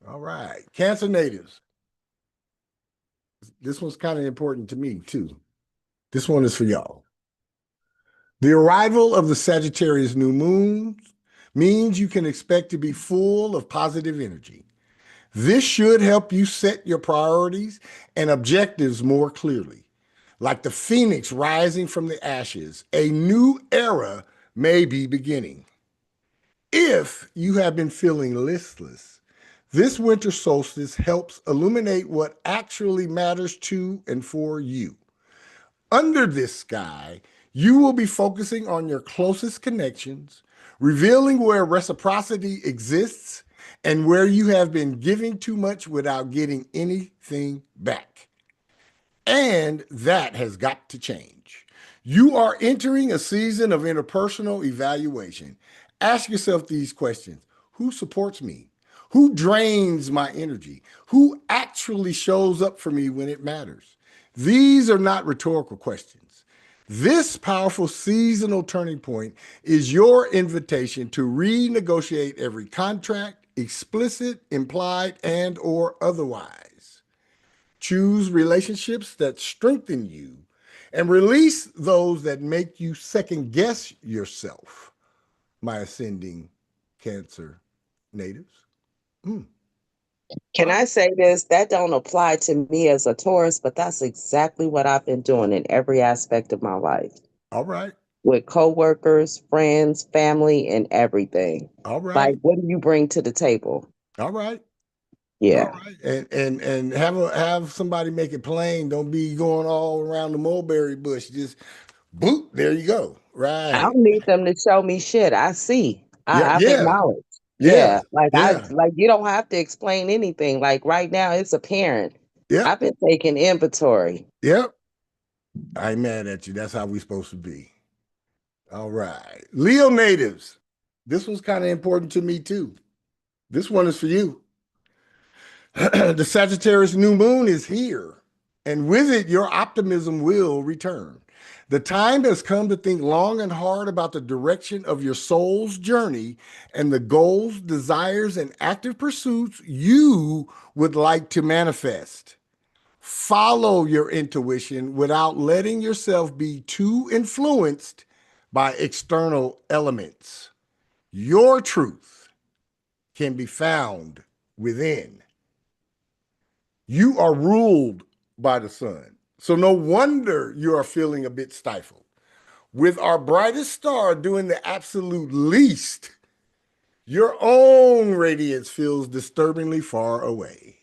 All right, Cancer natives. This one's kind of important to me too. This one is for y'all. The arrival of the Sagittarius new moon means you can expect to be full of positive energy. This should help you set your priorities and objectives more clearly. Like the phoenix rising from the ashes, a new era may be beginning. If you have been feeling listless, this winter solstice helps illuminate what actually matters to and for you. Under this sky, you will be focusing on your closest connections, revealing where reciprocity exists and where you have been giving too much without getting anything back. And that has got to change. You are entering a season of interpersonal evaluation. Ask yourself these questions. Who supports me? Who drains my energy? Who actually shows up for me when it matters? These are not rhetorical questions. This powerful seasonal turning point is your invitation to renegotiate every contract, explicit, implied, and or otherwise. Choose relationships that strengthen you and release those that make you second guess yourself, my ascending Cancer natives. Can I say this? That don't apply to me as a Taurus, but that's exactly what I've been doing in every aspect of my life. All right. With coworkers, friends, family, and everything. All right. Like, what do you bring to the table? All right. Yeah. All right. And have somebody make it plain. Don't be going all around the mulberry bush. Just boop, there you go. Right. I don't need them to show me shit. I see. Yeah, I've yeah. acknowledged. Yeah, Yeah. like you don't have to explain anything. Like right now, it's apparent. Yep. I've been taking inventory. Yep. I ain't mad at you. That's how we supposed to be. All right. Leo natives. This was kind of important to me too. This one is for you. The Sagittarius new moon is here, and with it, your optimism will return. The time has come to think long and hard about the direction of your soul's journey and the goals, desires, and active pursuits you would like to manifest. Follow your intuition without letting yourself be too influenced by external elements. Your truth can be found within. You are ruled by the sun. So no wonder you are feeling a bit stifled. With our brightest star doing the absolute least, your own radiance feels disturbingly far away.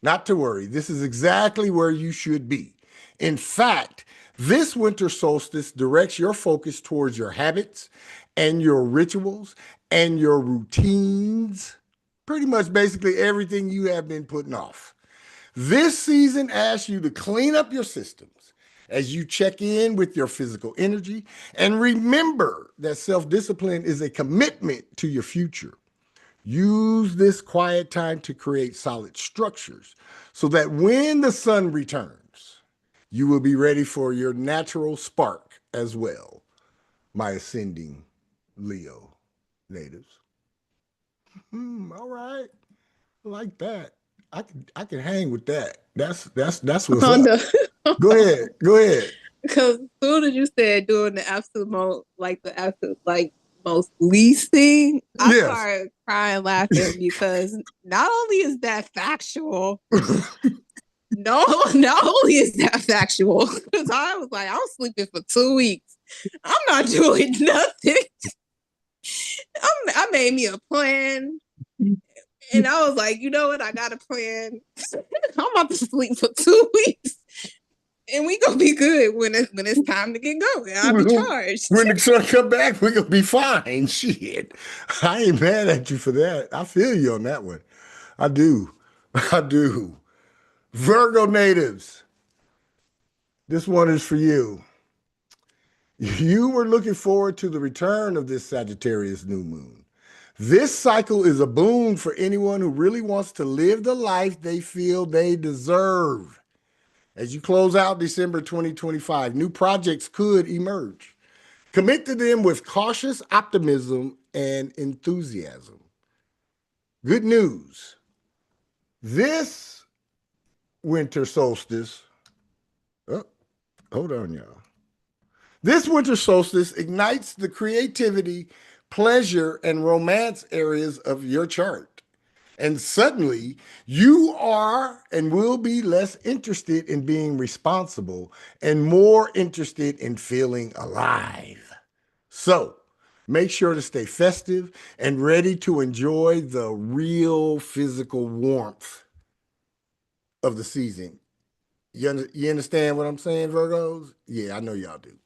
Not to worry, this is exactly where you should be. In fact, this winter solstice directs your focus towards your habits and your rituals and your routines, pretty much basically everything you have been putting off. This season asks you to clean up your systems as you check in with your physical energy and remember that self-discipline is a commitment to your future. Use this quiet time to create solid structures so that when the sun returns, you will be ready for your natural spark as well, my ascending Leo natives. All right. I like that. I can hang with that. That's what's Oh up. no. Go ahead. Go ahead. Because as soon as you said doing the absolute most, like the absolute, like most least thing, I Yes. started crying, laughing because not only is that factual, not only is that factual, because I was like, I'm sleeping for 2 weeks. I'm not doing nothing. I made me a plan. And I was like, you know what? I got a plan. I'm about to sleep for 2 weeks. And we gonna be good when it's time to get going. I'll be charged. When the sun come back, we're gonna be fine. Shit. I ain't mad at you for that. I feel you on that one. I do. I do. Virgo natives. This one is for you. You were looking forward to the return of this Sagittarius new moon. This cycle is a boon for anyone who really wants to live the life they feel they deserve. As you close out December 2025, new projects could emerge. Commit to them with cautious optimism and enthusiasm. Good news. This winter solstice, oh, hold on, y'all. This winter solstice ignites the creativity, pleasure, and romance areas of your chart. And suddenly, you are and will be less interested in being responsible and more interested in feeling alive. So, make sure to stay festive and ready to enjoy the real physical warmth of the season. You understand what I'm saying, Virgos? Yeah, I know y'all do.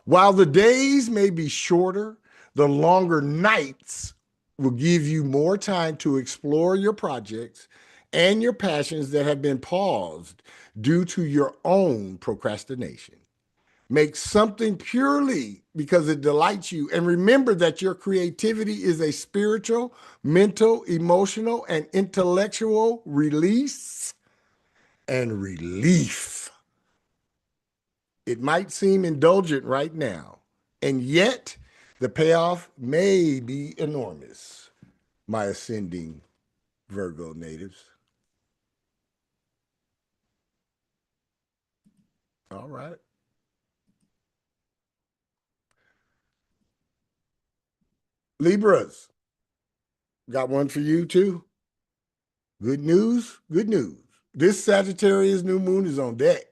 While the days may be shorter, the longer nights will give you more time to explore your projects and your passions that have been paused due to your own procrastination. Make something purely because it delights you. And remember that your creativity is a spiritual, mental, emotional, and intellectual release and relief. It might seem indulgent right now, and yet the payoff may be enormous, my ascending Virgo natives. All right. Libras, got one for you too. Good news, good news. This Sagittarius new moon is on deck.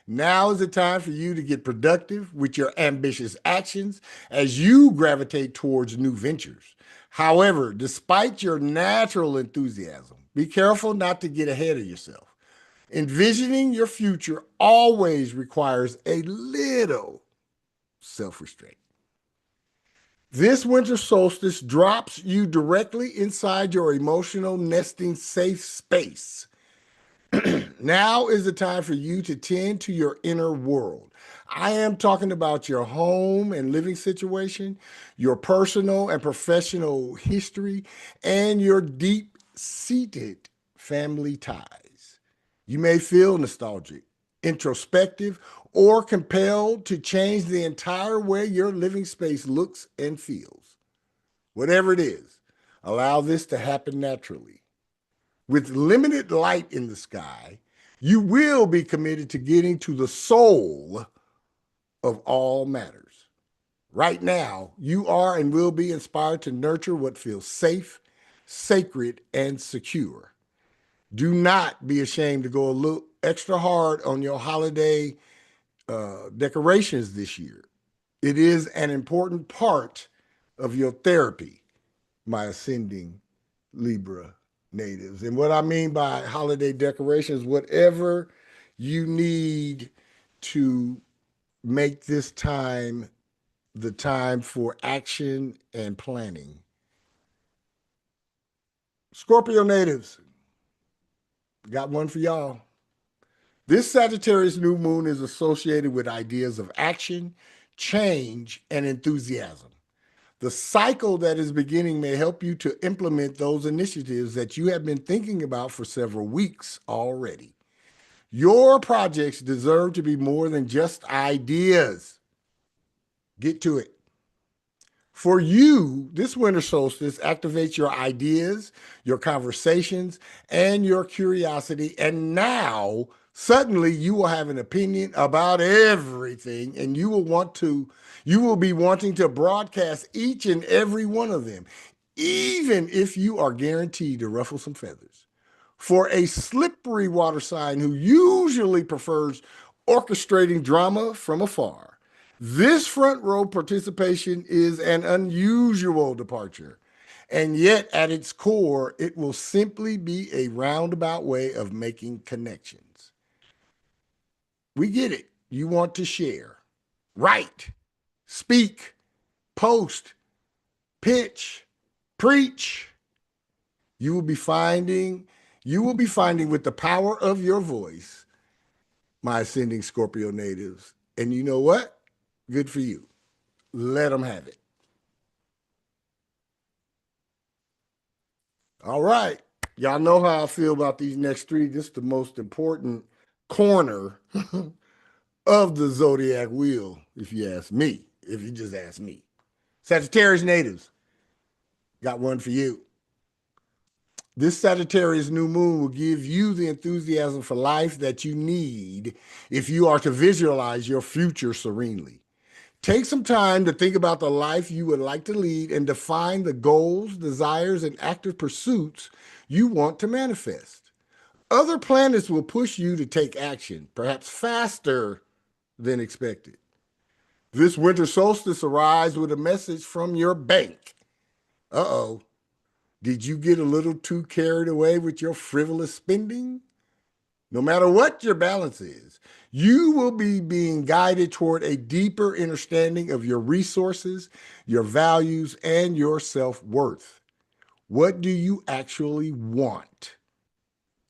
Now is the time for you to get productive with your ambitious actions as you gravitate towards new ventures. However, despite your natural enthusiasm, be careful not to get ahead of yourself. Envisioning your future always requires a little self restraint. This winter solstice drops you directly inside your emotional nesting safe space. Now is the time for you to tend to your inner world. I am talking about your home and living situation, your personal and professional history, and your deep-seated family ties. You may feel nostalgic, introspective, or compelled to change the entire way your living space looks and feels. Whatever it is, allow this to happen naturally. With limited light in the sky, you will be committed to getting to the soul of all matters. Right now, you are and will be inspired to nurture what feels safe, sacred, and secure. Do not be ashamed to go a little extra hard on your holiday decorations this year. It is an important part of your therapy, my ascending Libra natives. And what I mean by holiday decorations, whatever you need to make this time the time for action and planning. Scorpio natives, got one for y'all. This Sagittarius new moon is associated with ideas of action, change, and enthusiasm. The cycle that is beginning may help you to implement those initiatives that you have been thinking about for several weeks already. Your projects deserve to be more than just ideas. Get to it. For you, this winter solstice activates your ideas, your conversations, and your curiosity. And now, suddenly, you will have an opinion about everything, and you will be wanting to broadcast each and every one of them, even if you are guaranteed to ruffle some feathers. For a slippery water sign who usually prefers orchestrating drama from afar, this front row participation is an unusual departure. And yet, at its core, it will simply be a roundabout way of making connections. We get it. You want to share, write, speak, post, pitch, preach. You will be finding with the power of your voice, my ascending Scorpio natives. And you know what? Good for you. Let them have it. All right. Y'all know how I feel about these next three. This is the most important corner of the zodiac wheel, if you ask me, if you just ask me. Sagittarius natives, got one for you. This Sagittarius new moon will give you the enthusiasm for life that you need if you are to visualize your future serenely. Take some time to think about the life you would like to lead and define the goals, desires, and active pursuits you want to manifest. Other planets will push you to take action, perhaps faster than expected. This winter solstice arrives with a message from your bank. Uh-oh. Did you get a little too carried away with your frivolous spending? No matter what your balance is, you will be being guided toward a deeper understanding of your resources, your values, and your self-worth. What do you actually want?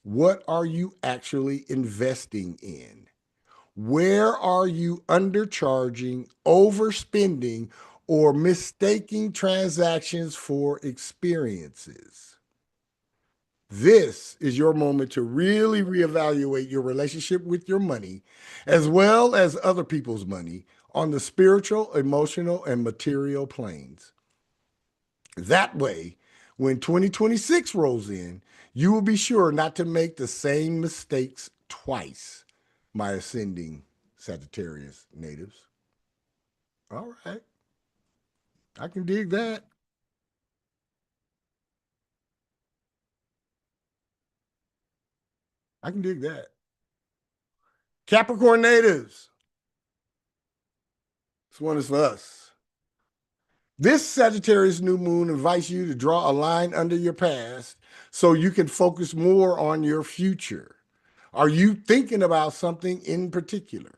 What are you actually investing in? Where are you undercharging, overspending, or mistaking transactions for experiences? This is your moment to really reevaluate your relationship with your money, as well as other people's money, on the spiritual, emotional, and material planes. That way, when 2026 rolls in, you will be sure not to make the same mistakes twice, my ascending Sagittarius natives. All right. I can dig that. I can dig that. Capricorn natives. This one is for us. This Sagittarius new moon invites you to draw a line under your past so you can focus more on your future. Are you thinking about something in particular?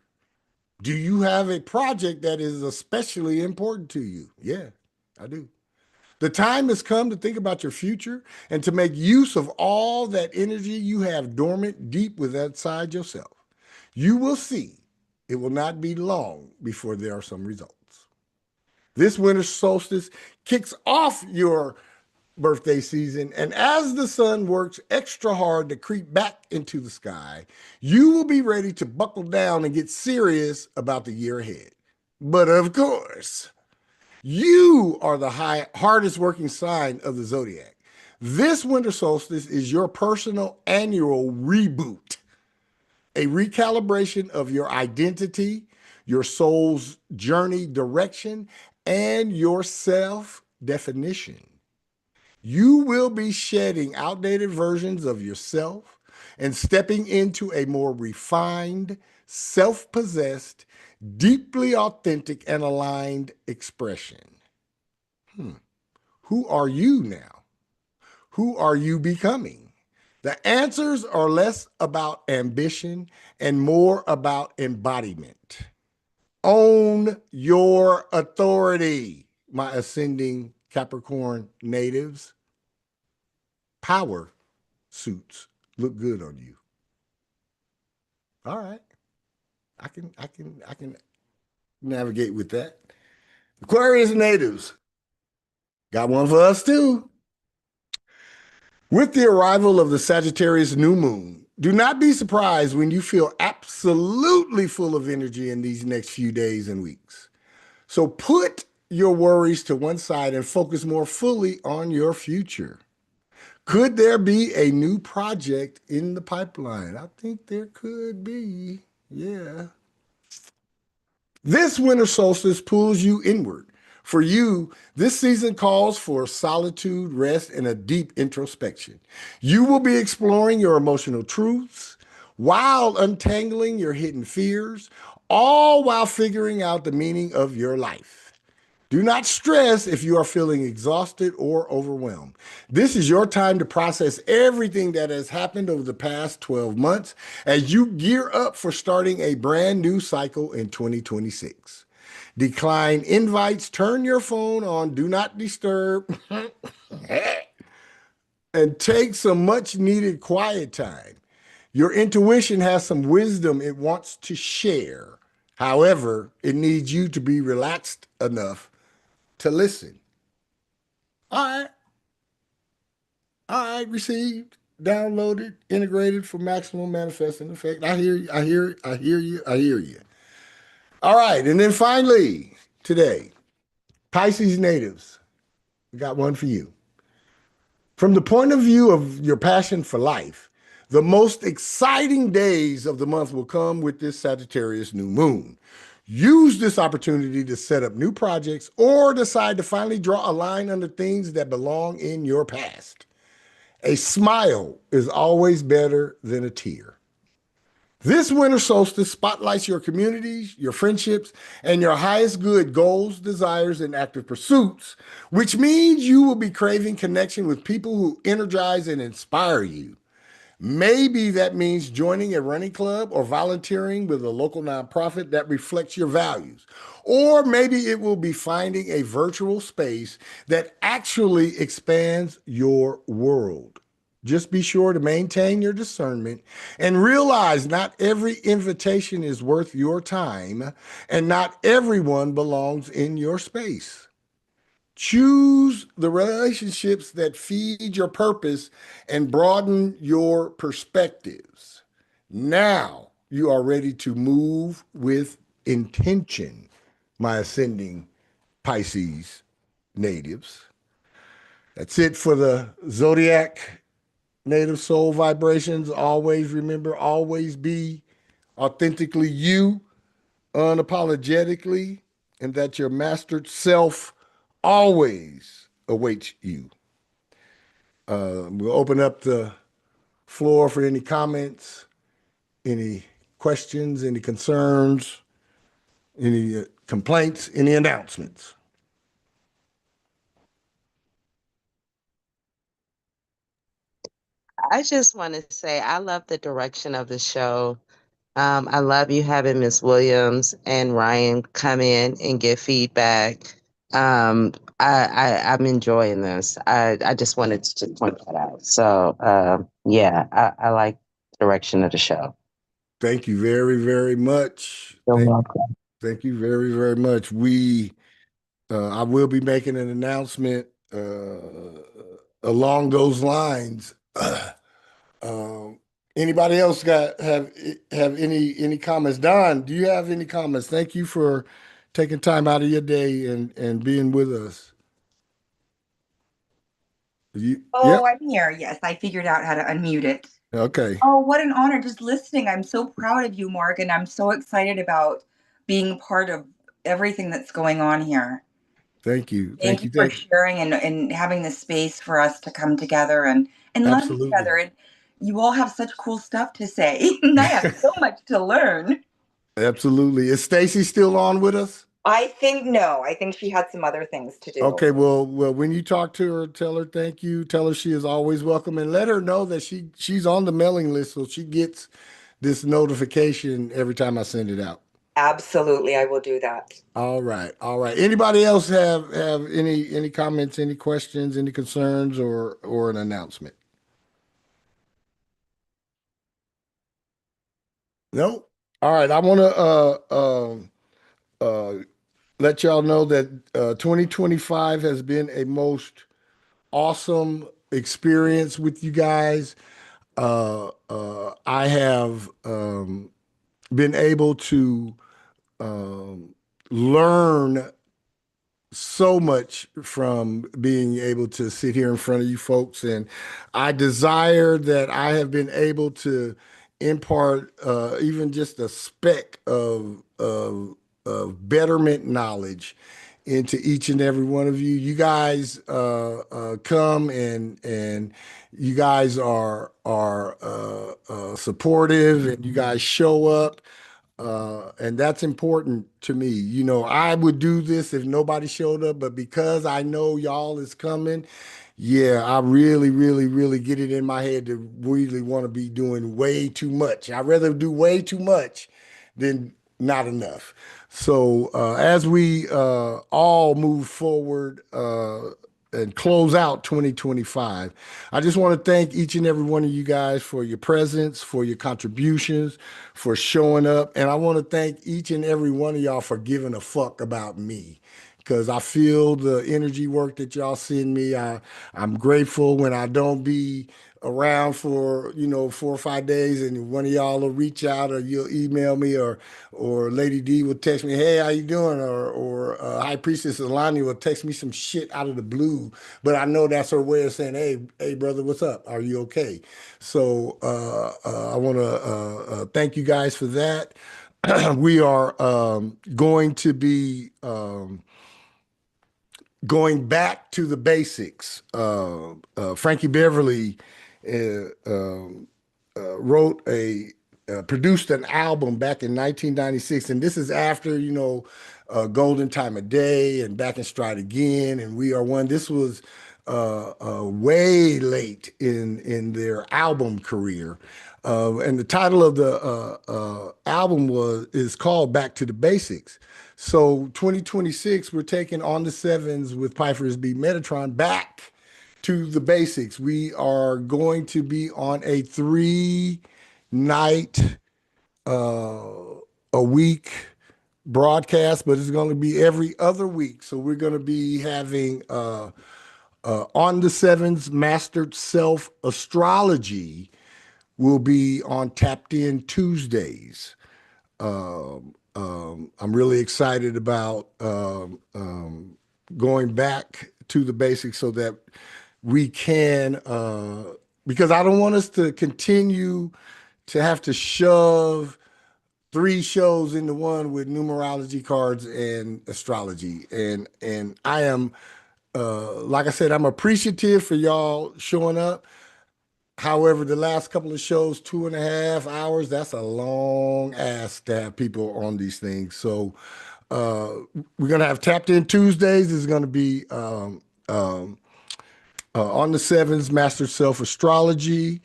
Do you have a project that is especially important to you? Yeah, I do. The time has come to think about your future and to make use of all that energy you have dormant deep within inside yourself. You will see it will not be long before there are some results. This winter solstice kicks off your birthday season, and as the sun works extra hard to creep back into the sky, you will be ready to buckle down and get serious about the year ahead. But of course, you are the hardest working sign of the zodiac. This winter solstice is your personal annual reboot, a recalibration of your identity, your soul's journey direction, and your self definition. You will be shedding outdated versions of yourself and stepping into a more refined, self possessed, deeply authentic, and aligned expression. Who are you now? Who are you becoming? The answers are less about ambition and more about embodiment. Own your authority, my ascending Capricorn natives. Power suits look good on you. All right. I can navigate with that. Aquarius natives. Got one for us too. With the arrival of the Sagittarius new moon, do not be surprised when you feel absolutely full of energy in these next few days and weeks. So put your worries to one side and focus more fully on your future. Could there be a new project in the pipeline? I think there could be. Yeah. This winter solstice pulls you inward. For you, this season calls for solitude, rest, and a deep introspection. You will be exploring your emotional truths while untangling your hidden fears, all while figuring out the meaning of your life. Do not stress if you are feeling exhausted or overwhelmed. This is your time to process everything that has happened over the past 12 months as you gear up for starting a brand new cycle in 2026. Decline invites, turn your phone on, do not disturb, and take some much needed quiet time. Your intuition has some wisdom it wants to share. However, it needs you to be relaxed enough to listen. All right, received, downloaded, integrated for maximum manifesting effect. I hear you. All right, and then finally, today, Pisces natives, we got one for you. From the point of view of your passion for life, the most exciting days of the month will come with this Sagittarius new moon. Use this opportunity to set up new projects or decide to finally draw a line under things that belong in your past. A smile is always better than a tear. This winter solstice spotlights your communities, your friendships, and your highest good goals, desires, and active pursuits, which means you will be craving connection with people who energize and inspire you. Maybe that means joining a running club or volunteering with a local nonprofit that reflects your values. Or maybe it will be finding a virtual space that actually expands your world. Just be sure to maintain your discernment and realize not every invitation is worth your time and not everyone belongs in your space. Choose the relationships that feed your purpose and broaden your perspectives. Now you are ready to move with intention, my ascending Pisces natives. That's it for the Zodiac Native Soul Vibrations. Always remember, always be authentically you, unapologetically, and that your mastered self always awaits you. We'll open up the floor for any comments, any questions, any concerns, any complaints, any announcements. I just want to say I love the direction of the show. I love you having Miss Williams and Ryan come in and give feedback. I'm enjoying this. I just wanted to just point that out. So yeah, I like the direction of the show. Thank you very, very much. You're welcome. Thank you very, very much. I will be making an announcement along those lines. Anybody else have any comments? Don, do you have any comments? Thank you for taking time out of your day and being with us. Yep. I'm here. Yes, I figured out how to unmute it. Okay. Oh, what an honor just listening. I'm so proud of you, Mark, and I'm so excited about being part of everything that's going on here. Thank you. Thank you for sharing and having the space for us to come together and love each other. And you all have such cool stuff to say. And I have so much to learn. Absolutely. Is Stacy still on with us? I think no. I think she had some other things to do. Okay, well, when you talk to her, tell her thank you. Tell her she is always welcome, and let her know that she's on the mailing list, so she gets this notification every time I send it out. Absolutely, I will do that. All right, all right. Anybody else have any comments, any questions, any concerns, or an announcement? No. All right. I want to let y'all know that 2025 has been a most awesome experience with you guys. I have been able to learn so much from being able to sit here in front of you folks, and I desire that I have been able to impart even just a speck of betterment knowledge into each and every one of you. You guys come and you guys are supportive, and you guys show up. And that's important to me. You know, I would do this if nobody showed up, but because I know y'all is coming, yeah, I really, really, really get it in my head to really want to be doing way too much. I'd rather do way too much than not enough. So as we all move forward and close out 2025, I just want to thank each and every one of you guys for your presence, for your contributions, for showing up. And I want to thank each and every one of y'all for giving a fuck about me, because I feel the energy work that y'all send me. I'm grateful when I don't be around for 4 or 5 days, and one of y'all will reach out, or you'll email me, or Lady D will text me, hey, how you doing? Or High Priestess Alani will text me some shit out of the blue, but I know that's her way of saying, hey brother, what's up? Are you okay? So I want to thank you guys for that. We are going to be going back to the basics. Frankie Beverly produced an album back in 1996, and this is after Golden Time of Day and Back in Stride Again, and We Are One. This was way late in their album career. And the title of the album is called Back to the Basics. So 2026, we're taking On the Sevens with Piper's Beat Metatron back to the basics. We are going to be on a 3-night a week broadcast, but it's going to be every other week. So we're going to be having On the Sevens Mastered Self Astrology will be on Tapped In Tuesdays. I'm really excited about going back to the basics so that we can, because I don't want us to continue to have to shove 3 shows into one with numerology cards and astrology. And I am, like I said, I'm appreciative for y'all showing up. However, the last couple of shows, 2.5 hours, that's a long ass to have people on these things. So we're going to have Tapped In Tuesdays. This is going to be On the Sevens Master Self Astrology.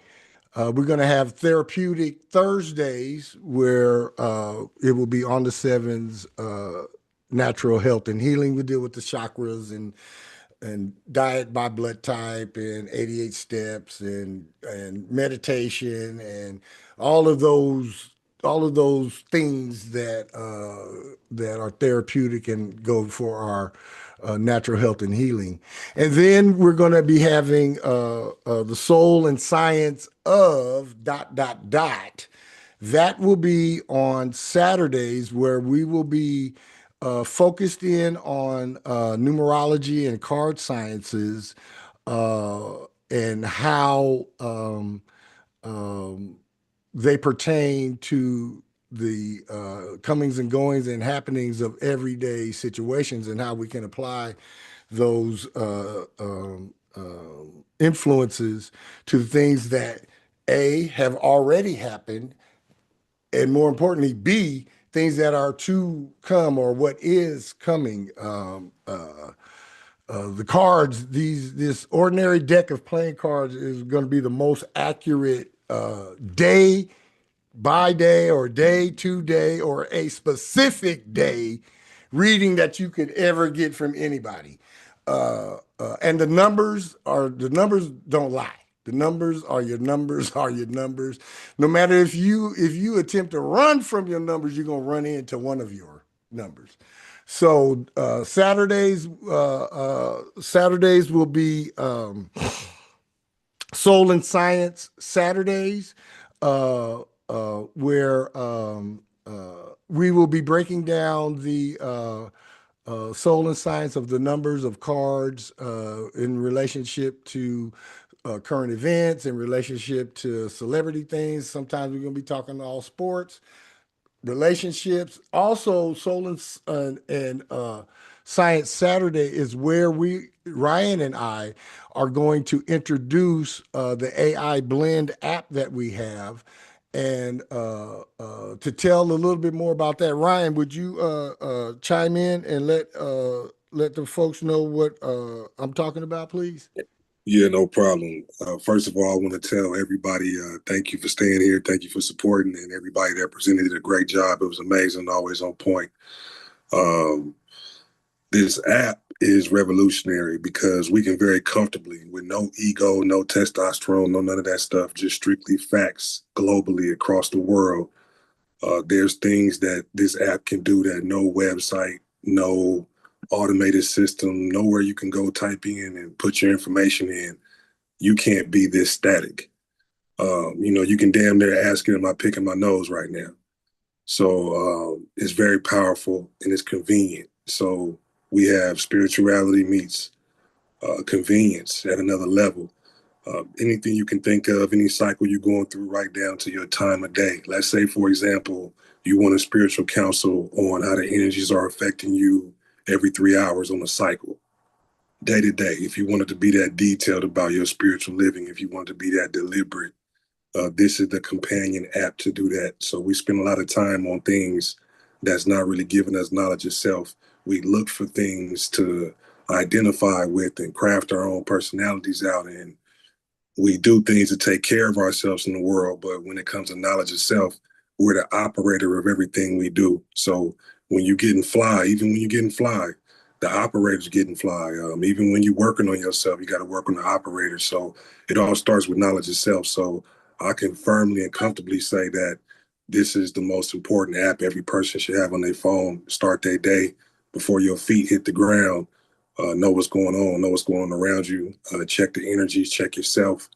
We're going to have Therapeutic Thursdays, where it will be On the Sevens natural health and healing. We deal with the chakras and diet by blood type and 88 steps and meditation and all of those things that that are therapeutic and go for our natural health and healing. And then we're going to be having the soul and science of dot dot dot. That will be on Saturdays, where we will be focused in on numerology and card sciences, and how they pertain to the comings and goings and happenings of everyday situations, and how we can apply those influences to the things that A, have already happened, and more importantly, B, things that are to come or what is coming. The cards, this ordinary deck of playing cards is going to be the most accurate day by day or day to day or a specific day reading that you could ever get from anybody. And the numbers don't lie. The numbers are your numbers are your numbers. No matter if you attempt to run from your numbers, you're gonna run into one of your numbers. So Saturdays will be Soul and Science Saturdays, where we will be breaking down the soul and science of the numbers of cards in relationship to current events, in relationship to celebrity things. Sometimes we're going to be talking all sports, relationships. Also, Soul and Science Saturday is where Ryan and I, are going to introduce the AI Blend app that we have. And to tell a little bit more about that, Ryan, would you chime in and let the folks know what I'm talking about, please? Yeah, no problem. First of all, I want to tell everybody thank you for staying here. Thank you for supporting, and everybody that presented did a great job. It was amazing, always on point. This app is revolutionary because we can very comfortably, with no ego, no testosterone, no none of that stuff, just strictly facts globally across the world. There's things that this app can do that no website, no automated system, nowhere you can go type in and put your information in. You can't be this static. You can damn near ask it, am I picking my nose right now? So it's very powerful and it's convenient. So we have spirituality meets convenience at another level. Anything you can think of, any cycle you're going through, right down to your time of day. Let's say, for example, you want a spiritual counsel on how the energies are affecting you every 3 hours on a cycle, day to day. If you wanted to be that detailed about your spiritual living, if you wanted to be that deliberate, this is the companion app to do that. So we spend a lot of time on things that's not really giving us knowledge itself. We look for things to identify with and craft our own personalities out, and we do things to take care of ourselves in the world. But when it comes to knowledge itself, we're the operator of everything we do. So when you're getting fly, even when you're getting fly, the operator's getting fly. Even when you're working on yourself, you got to work on the operator. So it all starts with knowledge itself. So I can firmly and comfortably say that this is the most important app every person should have on their phone. Start their day before your feet hit the ground. Know what's going on, know what's going on around you, check the energies, check yourself.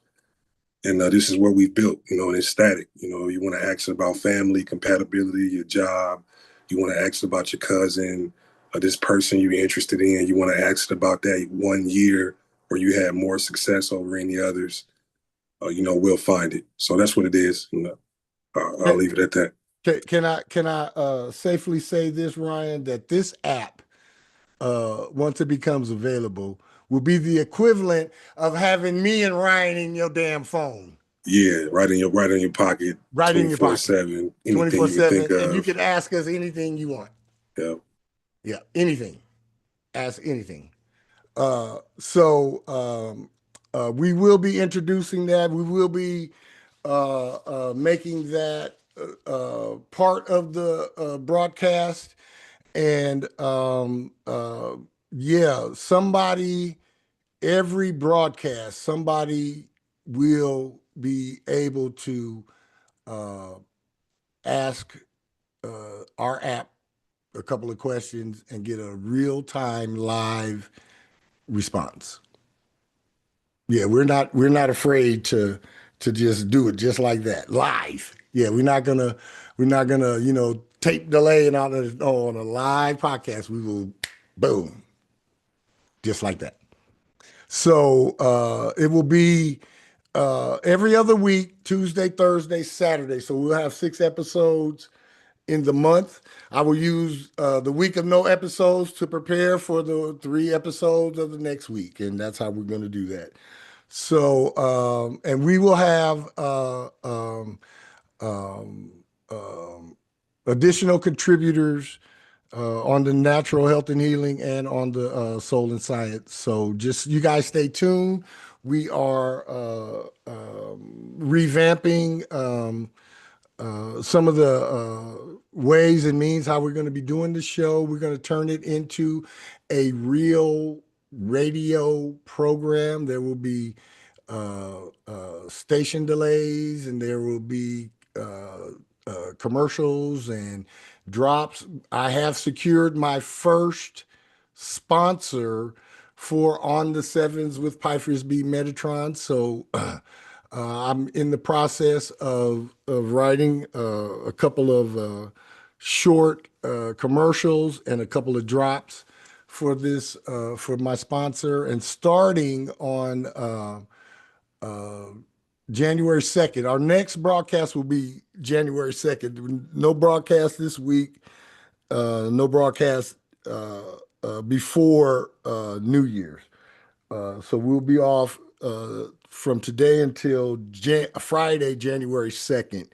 And this is what we built, and it's static. You want to ask about family, compatibility, your job. You want to ask about your cousin, this person you're interested in. You want to ask about that 1 year where you had more success over any others. We'll find it. So that's what it is. I'll leave it at that. Can I safely say this, Ryan, that this app, once it becomes available, will be the equivalent of having me and Ryan in your damn phone. Yeah, right in your pocket. Right in your pocket. 24/7. 24/7, and you can ask us anything you want. Yeah. Yeah, anything. Ask anything. We will be introducing that. We will be making that part of the broadcast. And yeah, somebody, every broadcast, somebody will be able to ask our app a couple of questions and get a real-time live response. Yeah, we're not afraid to just do it just like that, live. Yeah, we're not gonna, tape delay and all that. No, on a live podcast, we will boom, just like that. So it will be every other week, Tuesday, Thursday, Saturday. So we'll have 6 episodes in the month. I will use the week of no episodes to prepare for the 3 episodes of the next week, and that's how we're going to do that. So, and we will have um, additional contributors on the natural health and healing and on the soul and science. So just you guys stay tuned. We are revamping some of the ways and means how we're going to be doing the show. We're going to turn it into a real radio program. There will be station delays, and there will be commercials and drops. I have secured my first sponsor for On the Sevens with Pi Frisbee Metatron. So I'm in the process of writing a couple of short commercials and a couple of drops for this for my sponsor, and starting on January 2nd. Our next broadcast will be January 2nd. No broadcast this week, no broadcast before New Year's. So we'll be off from today until Friday, January 2nd.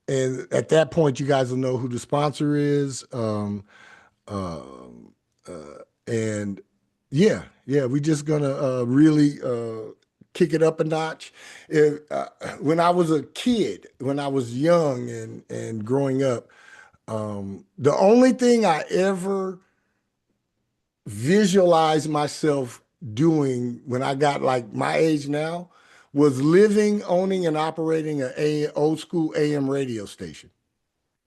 And at that point, you guys will know who the sponsor is. And yeah, we're just gonna really kick it up a notch. When I was a kid, when I was young and growing up, the only thing I ever visualized myself doing when I got like my age now was living, owning, and operating an old school AM radio station.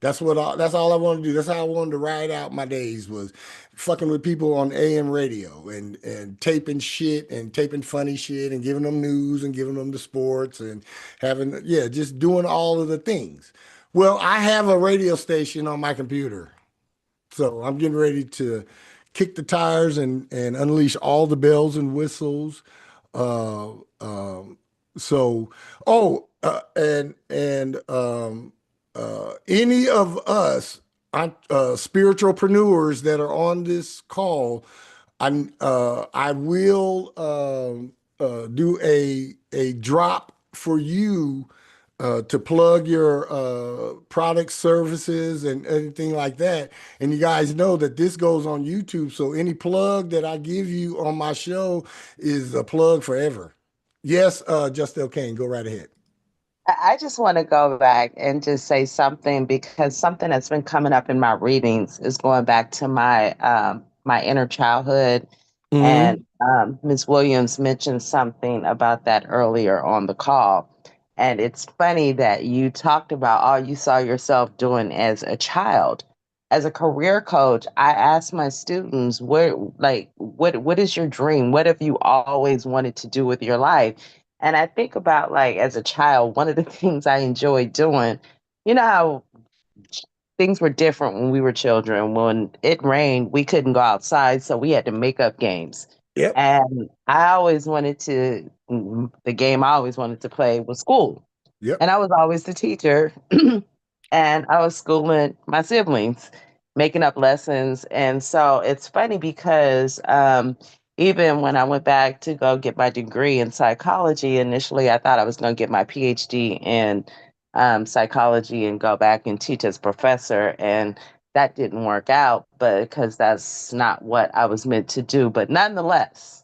That's all I wanted to do. That's how I wanted to ride out my days, was fucking with people on AM radio and taping shit and taping funny shit and giving them news and giving them the sports and having, just doing all of the things. Well, I have a radio station on my computer. So I'm getting ready to kick the tires and unleash all the bells and whistles. Uh, um, so, any of us spiritualpreneurs that are on this call, I will do a drop for you to plug your products, services, and anything like that. And you guys know that this goes on YouTube. So any plug that I give you on my show is a plug forever. Yes, Justel Kane, go right ahead. I just want to go back and just say something, because something that's been coming up in my readings is going back to my inner childhood. Mhm. And Ms. Williams mentioned something about that earlier on the call. And it's funny that you talked about all you saw yourself doing as a child. As a career coach, I ask my students, what is your dream? What have you always wanted to do with your life? And I think about, like, as a child, one of the things I enjoyed doing, you know how things were different when we were children. When it rained, we couldn't go outside, so we had to make up games. Yep. And the game I always wanted to play was school. Yep. And I was always the teacher. And I was schooling my siblings, making up lessons. And so it's funny because even when I went back to go get my degree in psychology, initially I thought I was going to get my PhD in psychology and go back and teach as professor. And that didn't work out, but because that's not what I was meant to do. But nonetheless,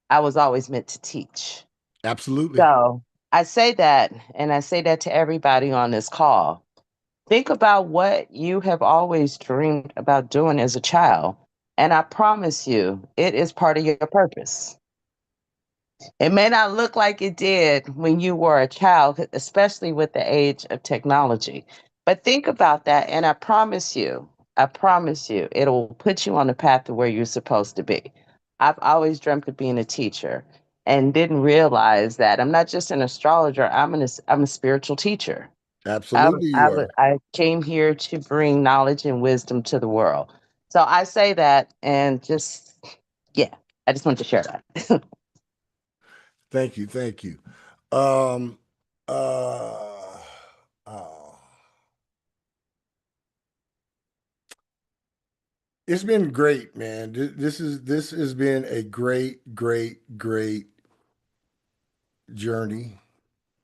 I was always meant to teach. Absolutely. So I say that, and I say that to everybody on this call. Think about what you have always dreamed about doing as a child, and I promise you, it is part of your purpose. It may not look like it did when you were a child, especially with the age of technology. But think about that, and I promise you, it'll put you on the path to where you're supposed to be. I've always dreamt of being a teacher and didn't realize that I'm not just an astrologer, I'm a spiritual teacher. Absolutely, you are. I came here to bring knowledge and wisdom to the world. So I say that, and just, yeah, I just wanted to share that. Thank you, thank you. Um, uh, uh, it's been great, man. This has been a great journey,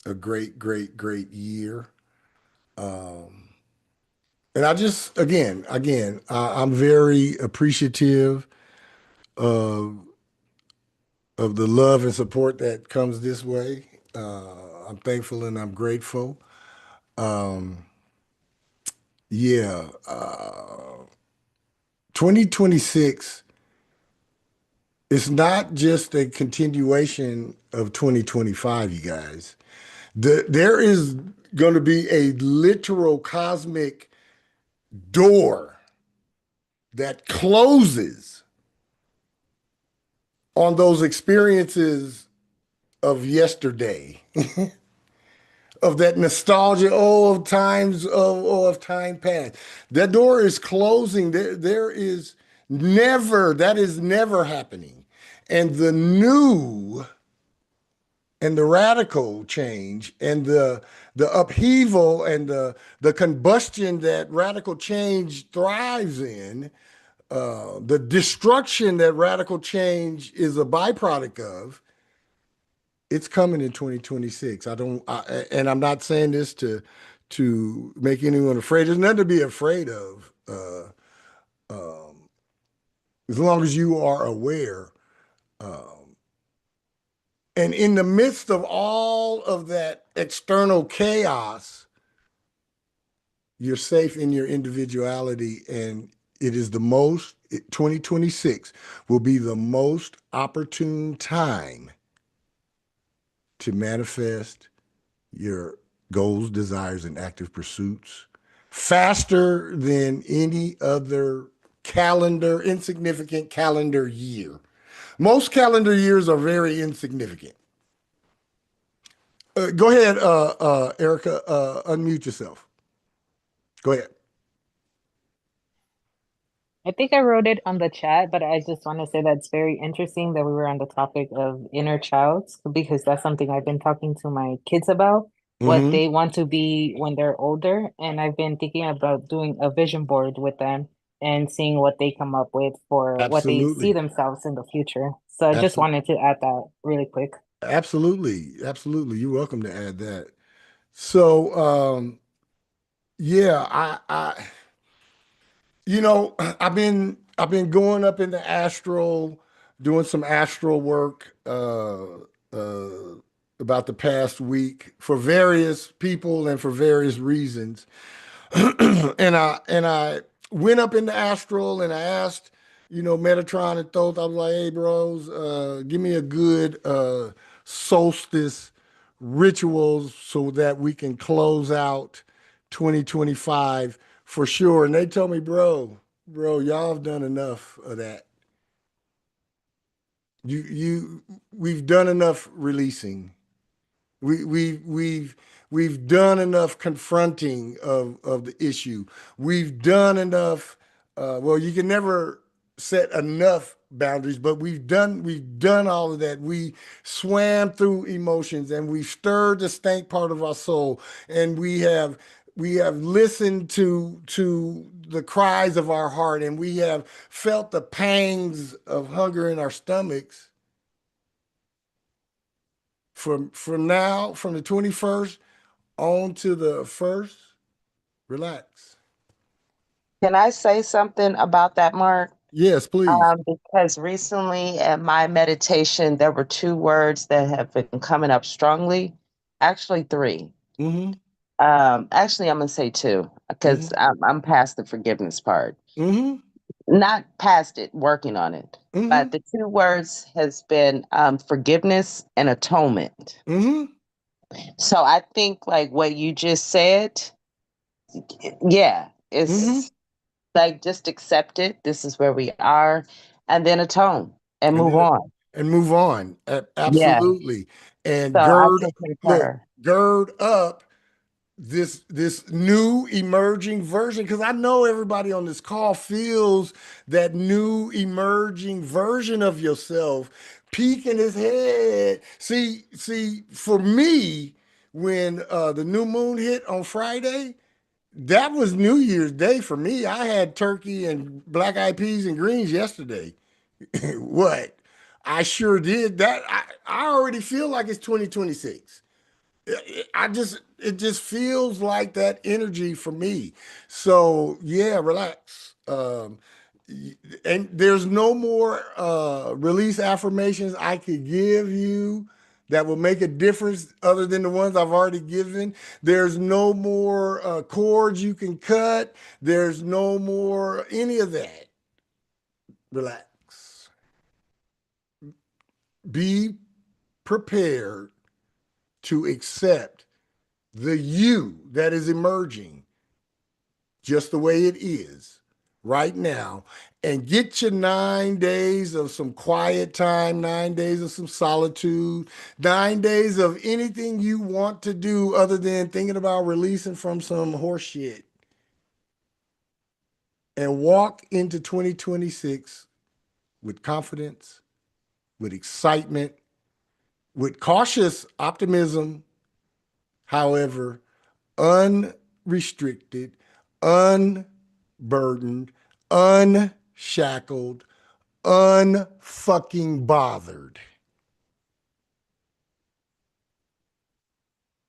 a great year. Um, and I just again, I'm very appreciative of the love and support that comes this way. I'm thankful and I'm grateful. Um, yeah, 2026 is not just a continuation of 2025, you guys. There is going to be a literal cosmic door that closes on those experiences of yesterday, of that nostalgia, of time past. That door is closing. There is that is never happening. And the new and the radical change and the upheaval and the combustion that radical change thrives in, the destruction that radical change is a byproduct of, it's coming in 2026. And I'm not saying this to make anyone afraid. There's nothing to be afraid of, as long as you are aware. And in the midst of all of that external chaos, you're safe in your individuality. And 2026 will be the most opportune time to manifest your goals, desires, and active pursuits faster than any other insignificant calendar year. Most calendar years are very insignificant. Go ahead, Erica, unmute yourself. Go ahead. I think I wrote it on the chat, but I just want to say that it's very interesting that we were on the topic of inner child, because that's something I've been talking to my kids about, what they want to be when they're older. And I've been thinking about doing a vision board with them and seeing what they come up with for what they see Absolutely. themselves in the future. So I just wanted to add that really quick. Absolutely. You're welcome to add that. So, yeah, I've been going up in the astral, doing some astral work about the past week for various people and for various reasons. and I went up in the astral and I asked, Metatron and Thoth, I was like, hey bros, give me a good solstice rituals so that we can close out 2025 for sure. And they told me, bro, y'all have done enough of that. We've done enough releasing. We've done enough confronting of the issue. We've done enough. Well, you can never set enough boundaries, but we've done all of that. We swam through emotions and we stirred the stank part of our soul, and we have listened to the cries of our heart, and we have felt the pangs of hunger in our stomachs. From now, from the 21st on to the 1st, relax. Can I say something about that, Mark? Yes, please. Because recently at my meditation, there were two words that have been coming up strongly. Actually, 3. Mm-hmm. Actually, I'm gonna say 2 because I'm past the forgiveness part. Mm-hmm. Not past it, working on it. Mm-hmm. But the 2 words has been forgiveness and atonement. Mm-hmm. So I think like what you just said, yeah, it's like just accept it. This is where we are, and then atone and And move then on. and move on. Yeah. Absolutely. And So I can concur. gird up this new emerging version, because I know everybody on this call feels that new emerging version of yourself peeking his head. See, for me, when the new moon hit on Friday, that was New Year's Day for me. I had turkey and black eyed peas and greens yesterday. What? I sure did that. I already feel like it's 2026. It just feels like that energy for me. So yeah, relax. And there's no more release affirmations I could give you that will make a difference other than the ones I've already given. There's no more cords you can cut. There's no more any of that. Relax. Be prepared to accept the you that is emerging just the way it is right now, and get your 9 days of some quiet time, 9 days of some solitude, 9 days of anything you want to do other than thinking about releasing from some horse shit, and walk into 2026 with confidence, with excitement, with cautious optimism, however, unrestricted, unburdened, unshackled, unfucking bothered.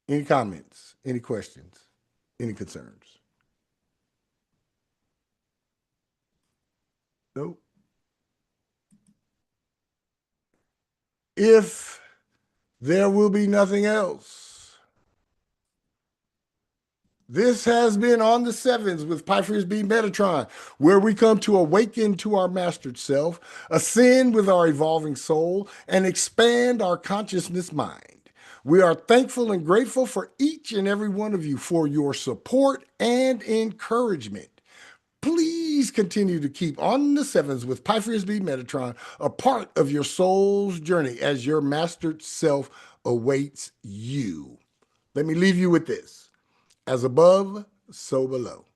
Any comments? Any questions? Any concerns? Nope. If there will be nothing else, this has been On the Sevens with Pythias B. Metatron, where we come to awaken to our mastered self, ascend with our evolving soul, and expand our consciousness mind. We are thankful and grateful for each and every one of you for your support and encouragement. Please continue to keep On the Sevens with Pythias B. Metatron a part of your soul's journey as your mastered self awaits you. Let me leave you with this. As above, so below.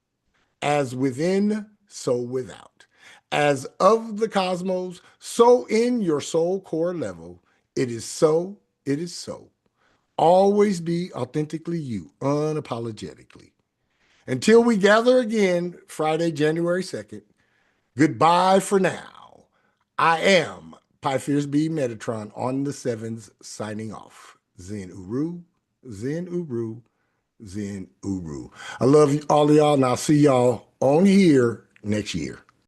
As within, so without. As of the cosmos, so in your soul core level. It is so, it is so. Always be authentically you, unapologetically. Until we gather again, Friday, January 2nd, goodbye for now. I am Pythias B. Metatron on the Sevens, signing off. Zen Uru, Zen Uru, Zen Uru. I love all of y'all, and I'll see y'all on here next year.